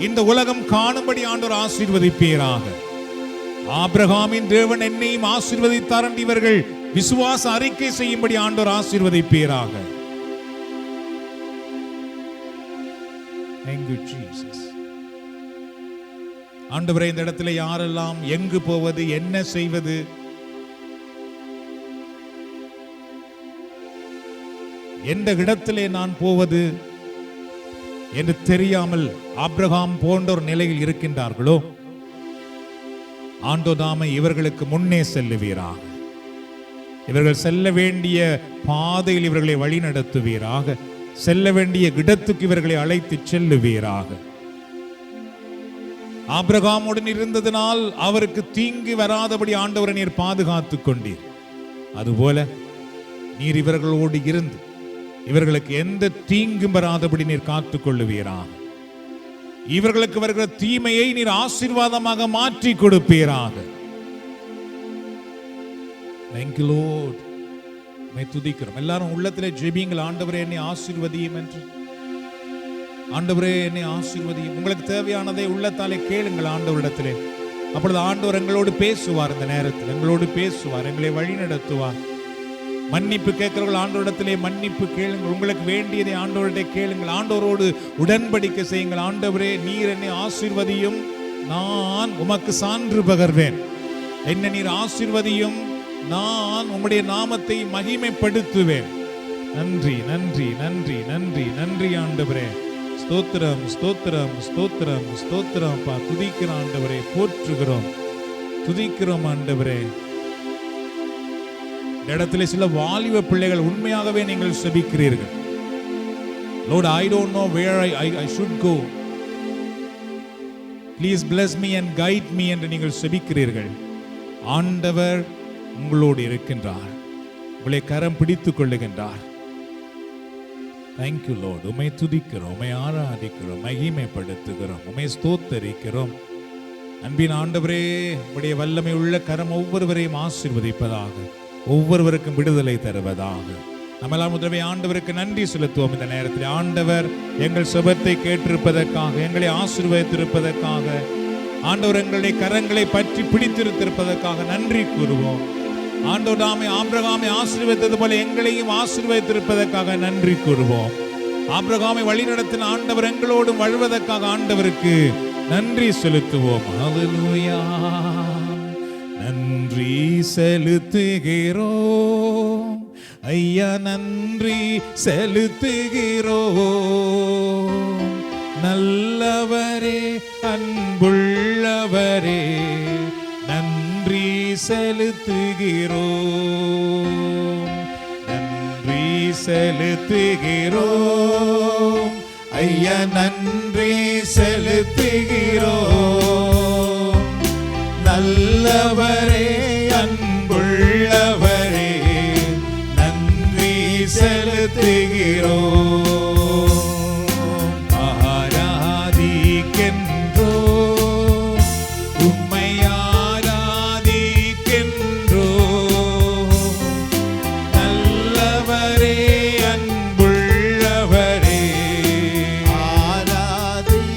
இந்த உலகம் காணும்படி ஆண்டவர் ஆசீர்வதிப்பீராக. ஆபிரகாமின் தேவன் என்னையும் ஆசீர்வதித்தார் என்று இவர்கள் விசுவாச அறிக்கை செய்யும்படி ஆண்டவர் ஆசீர்வதிப்பீராக. Thank you, Jesus. ஆண்டவரே, இந்த இடத்துல யாரெல்லாம் எங்கு போவது, என்ன செய்வது, எந்த இடத்திலே நான் போவது என்று தெரியாமல் ஆபிரகாம் போன்ற ஒரு நிலையில் இருக்கின்றார்களோ, ஆண்டோதாமை இவர்களுக்கு முன்னே செல்லுவீராக. இவர்கள் செல்ல வேண்டிய பாதையில் இவர்களை வழி நடத்துவீராக. செல்ல வேண்டிய இடத்துக்கு இவர்களை அழைத்து செல்லுவீராக. ஆபிரகாமுடன் இருந்ததனால் அவருக்கு தீங்கு வராதபடி ஆண்டவரை நீர் பாதுகாத்துக் கொண்டீர். அதுபோல நீர் இவர்களோடு இருந்து இவர்களுக்கு எந்த தீங்கும் வராதபடி நீர் காத்துக் கொள்ளுவீராக. இவர்களுக்கு வருகிற தீமையை நீர் ஆசீர்வாதமாக மாற்றி கொடுப்பீராக. Thank you, Lord. துதிக்கிறோம். எல்லாரும் உள்ளத்திலே ஜெபியுங்கள். ஆண்டவரே, என்னை ஆசீர்வதியும் என்று. ஆண்டவரே, என்னை ஆசீர்வதியும். உங்களுக்கு தேவையானதை உள்ளத்தாலே கேளுங்கள் ஆண்டவரிடத்திலே. அப்பொழுது ஆண்டவர் எங்களோடு பேசுவார். இந்த நேரத்தில் எங்களோடு பேசுவார், எங்களை வழி நடத்துவார். மன்னிப்பு கேட்கிறவர்கள் ஆண்டவரிடத்திலே மன்னிப்பு கேளுங்கள். உங்களுக்கு வேண்டியதை ஆண்டவரிடத்தை கேளுங்கள். ஆண்டவரோடு உடன்படிக்கை செய்யுங்கள். ஆண்டவரே, நீர் என்னை ஆசீர்வதியும், நான் உமக்கு சான்று பகர்வேன். என்னை நீர் ஆசீர்வதியும், நான் உம்முடைய நாமத்தை மகிமைப்படுத்துவேன். நன்றி நன்றி நன்றி நன்றி நன்றி ஆண்டவரே. ஸ்தோத்திரம் ஸ்தோத்திரம் ஸ்தோத்திரம் ஸ்தோத்திரம். துதிக்கிறோம் ஆண்டவரே, போற்றுகிறோம், துதிக்கிறோம் ஆண்டவரே. இடத்துல சில வாலிப பிள்ளைகள் உண்மையாகவே நீங்கள் செபிக்கிறீர்கள். Lord, I don't know where I should go. Please bless me and guide me என்று நீங்கள் செபிக்கிறீர்கள். ஆண்டவர் உங்களோடு இருக்கின்றார், உங்களை கரம் பிடித்துக் கொள்ளுகின்றார். Thank you Lord. உம்மை துதிக்கிறோம், உம்மை ஆராதிக்கிறோம், மகிமைப்படுத்துகிறோம், உம்மை ஸ்தோத்தரிக்கிறோம். அன்பின் ஆண்டவரே, உம்முடைய வல்லமை உள்ள கரம் ஒவ்வொருவரையும் ஆசீர்வதிப்பதாக, ஒவ்வொருவருக்கும் விடுதலை தருவதாக. நம்மெல்லாம் முதவே ஆண்டவருக்கு நன்றி செலுத்துவோம். இந்த நேரத்தில் ஆண்டவர் எங்கள் செபத்தை கேட்டிருப்பதற்காக, எங்களை ஆசீர்வதித்திருப்பதற்காக, ஆண்டவர் எங்களுடைய கரங்களை பற்றி பிடித்திருப்பதற்காக நன்றி கூறுவோம். ஆண்டவர் நாமே ஆபிரகாமை ஆசீர்வதித்தது போல எங்களையும் ஆசீர்வதித்திருப்பதற்காக நன்றி கூறுவோம். ஆபிரகாமை வழிநடத்தின ஆண்டவர் எங்களோடும் வாழ்வதற்காக ஆண்டவருக்கு நன்றி செலுத்துவோம். ஹல்லேலூயா. நன்றி செலுத்துகிறோம் ஐயா, நன்றி செலுத்துகிறோம். நல்லவரே, அன்புள்ளவரே, நன்றி செலுத்துகிறோம். நன்றி செலுத்துகிறோம் ஐயா, நன்றி செலுத்துகிறோம். நல்லவரே, அன்புள்ளவரே, நன்றி செலுத்துகிறோம். ஆராதிக்கின்றோம், உம்மை ஆராதிக்கின்றோம். நல்லவரே, அன்புள்ளவரே, ஆராதிக்கின்றோம்.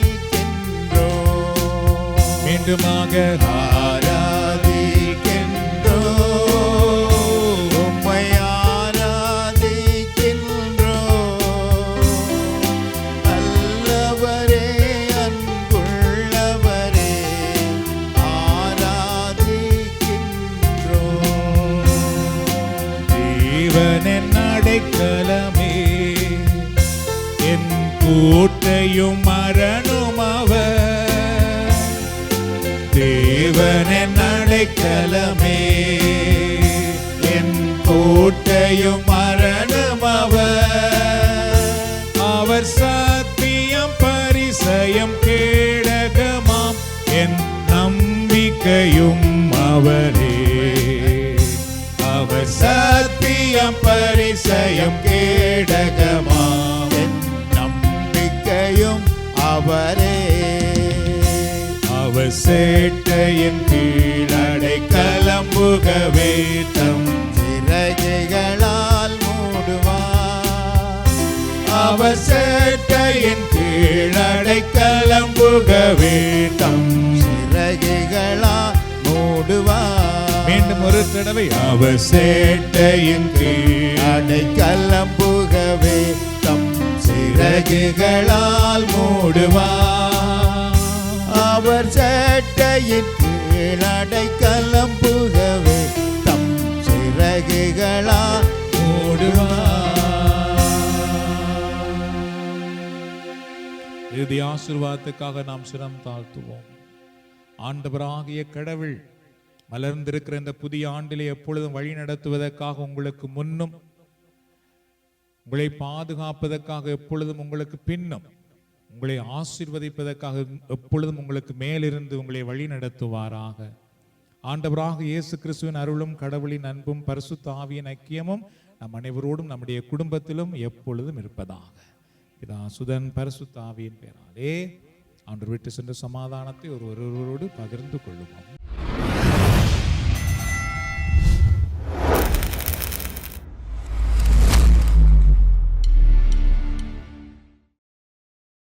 மீண்டுமாக அடைக்கலமே, என் கோட்டையும் மரணும் அவர். தேவனின் அடைக்கலமே, என் கோட்டையும் மரணும் அவர். அவர் சத்தியம் பரிசயம் கேடகமாம், என் நம்பிக்கையும் அவரே. அவர் சத்தியம் பரிசயம் கேடகமாம், என் நம்பிக்கையும் அவரே. அவர் சேட்டையின் கீழடை கலம்புகவே, தம் சிறகுகளால் மூடுவார். அவர் சேட்டையின் கீழடை கலம்புகவே, தம் சிறகுகளால் மூடுவார். மீண்டும் ஒரு தடவை. அவர் சேட்டையின் கீழ் அடைக்கலம்புகவே, தம் சிறகுகளால் மூடுவார். அவர் சேட்டையின் கீழ் அடைக்கலம்புகவே, தம் சிறகுகளால் மூடுவார். இறுதி ஆசீர்வாதத்துக்காக நாம் சிரம் தாழ்த்துவோம். ஆண்டவராகிய கடவுள் மலர்ந்திருக்கிற இந்த புதிய ஆண்டிலே எப்பொழுதும் வழி நடத்துவதற்காக, உங்களுக்கு முன்னும், உங்களை பாதுகாப்பதற்காக எப்பொழுதும் உங்களுக்கு பின்னும், உங்களை ஆசீர்வதிப்பதற்காக எப்பொழுதும் உங்களுக்கு மேலிருந்து உங்களை வழி நடத்துவாராக. ஆண்டவராக இயேசு கிறிஸ்துவின் அருளும் கடவுளின் அன்பும் பரிசுத்த ஆவியின் ஐக்கியமும் நம் அனைவரோடும் நம்முடைய குடும்பத்திலும் எப்பொழுதும் இருப்பதாக. இதா சுதன் பரிசுத்த ஆவியின் பெயராலே ஆண்டவர் விட்டு சென்ற சமாதானத்தை ஒருவரோடு பகிர்ந்து கொள்ளுவோம்.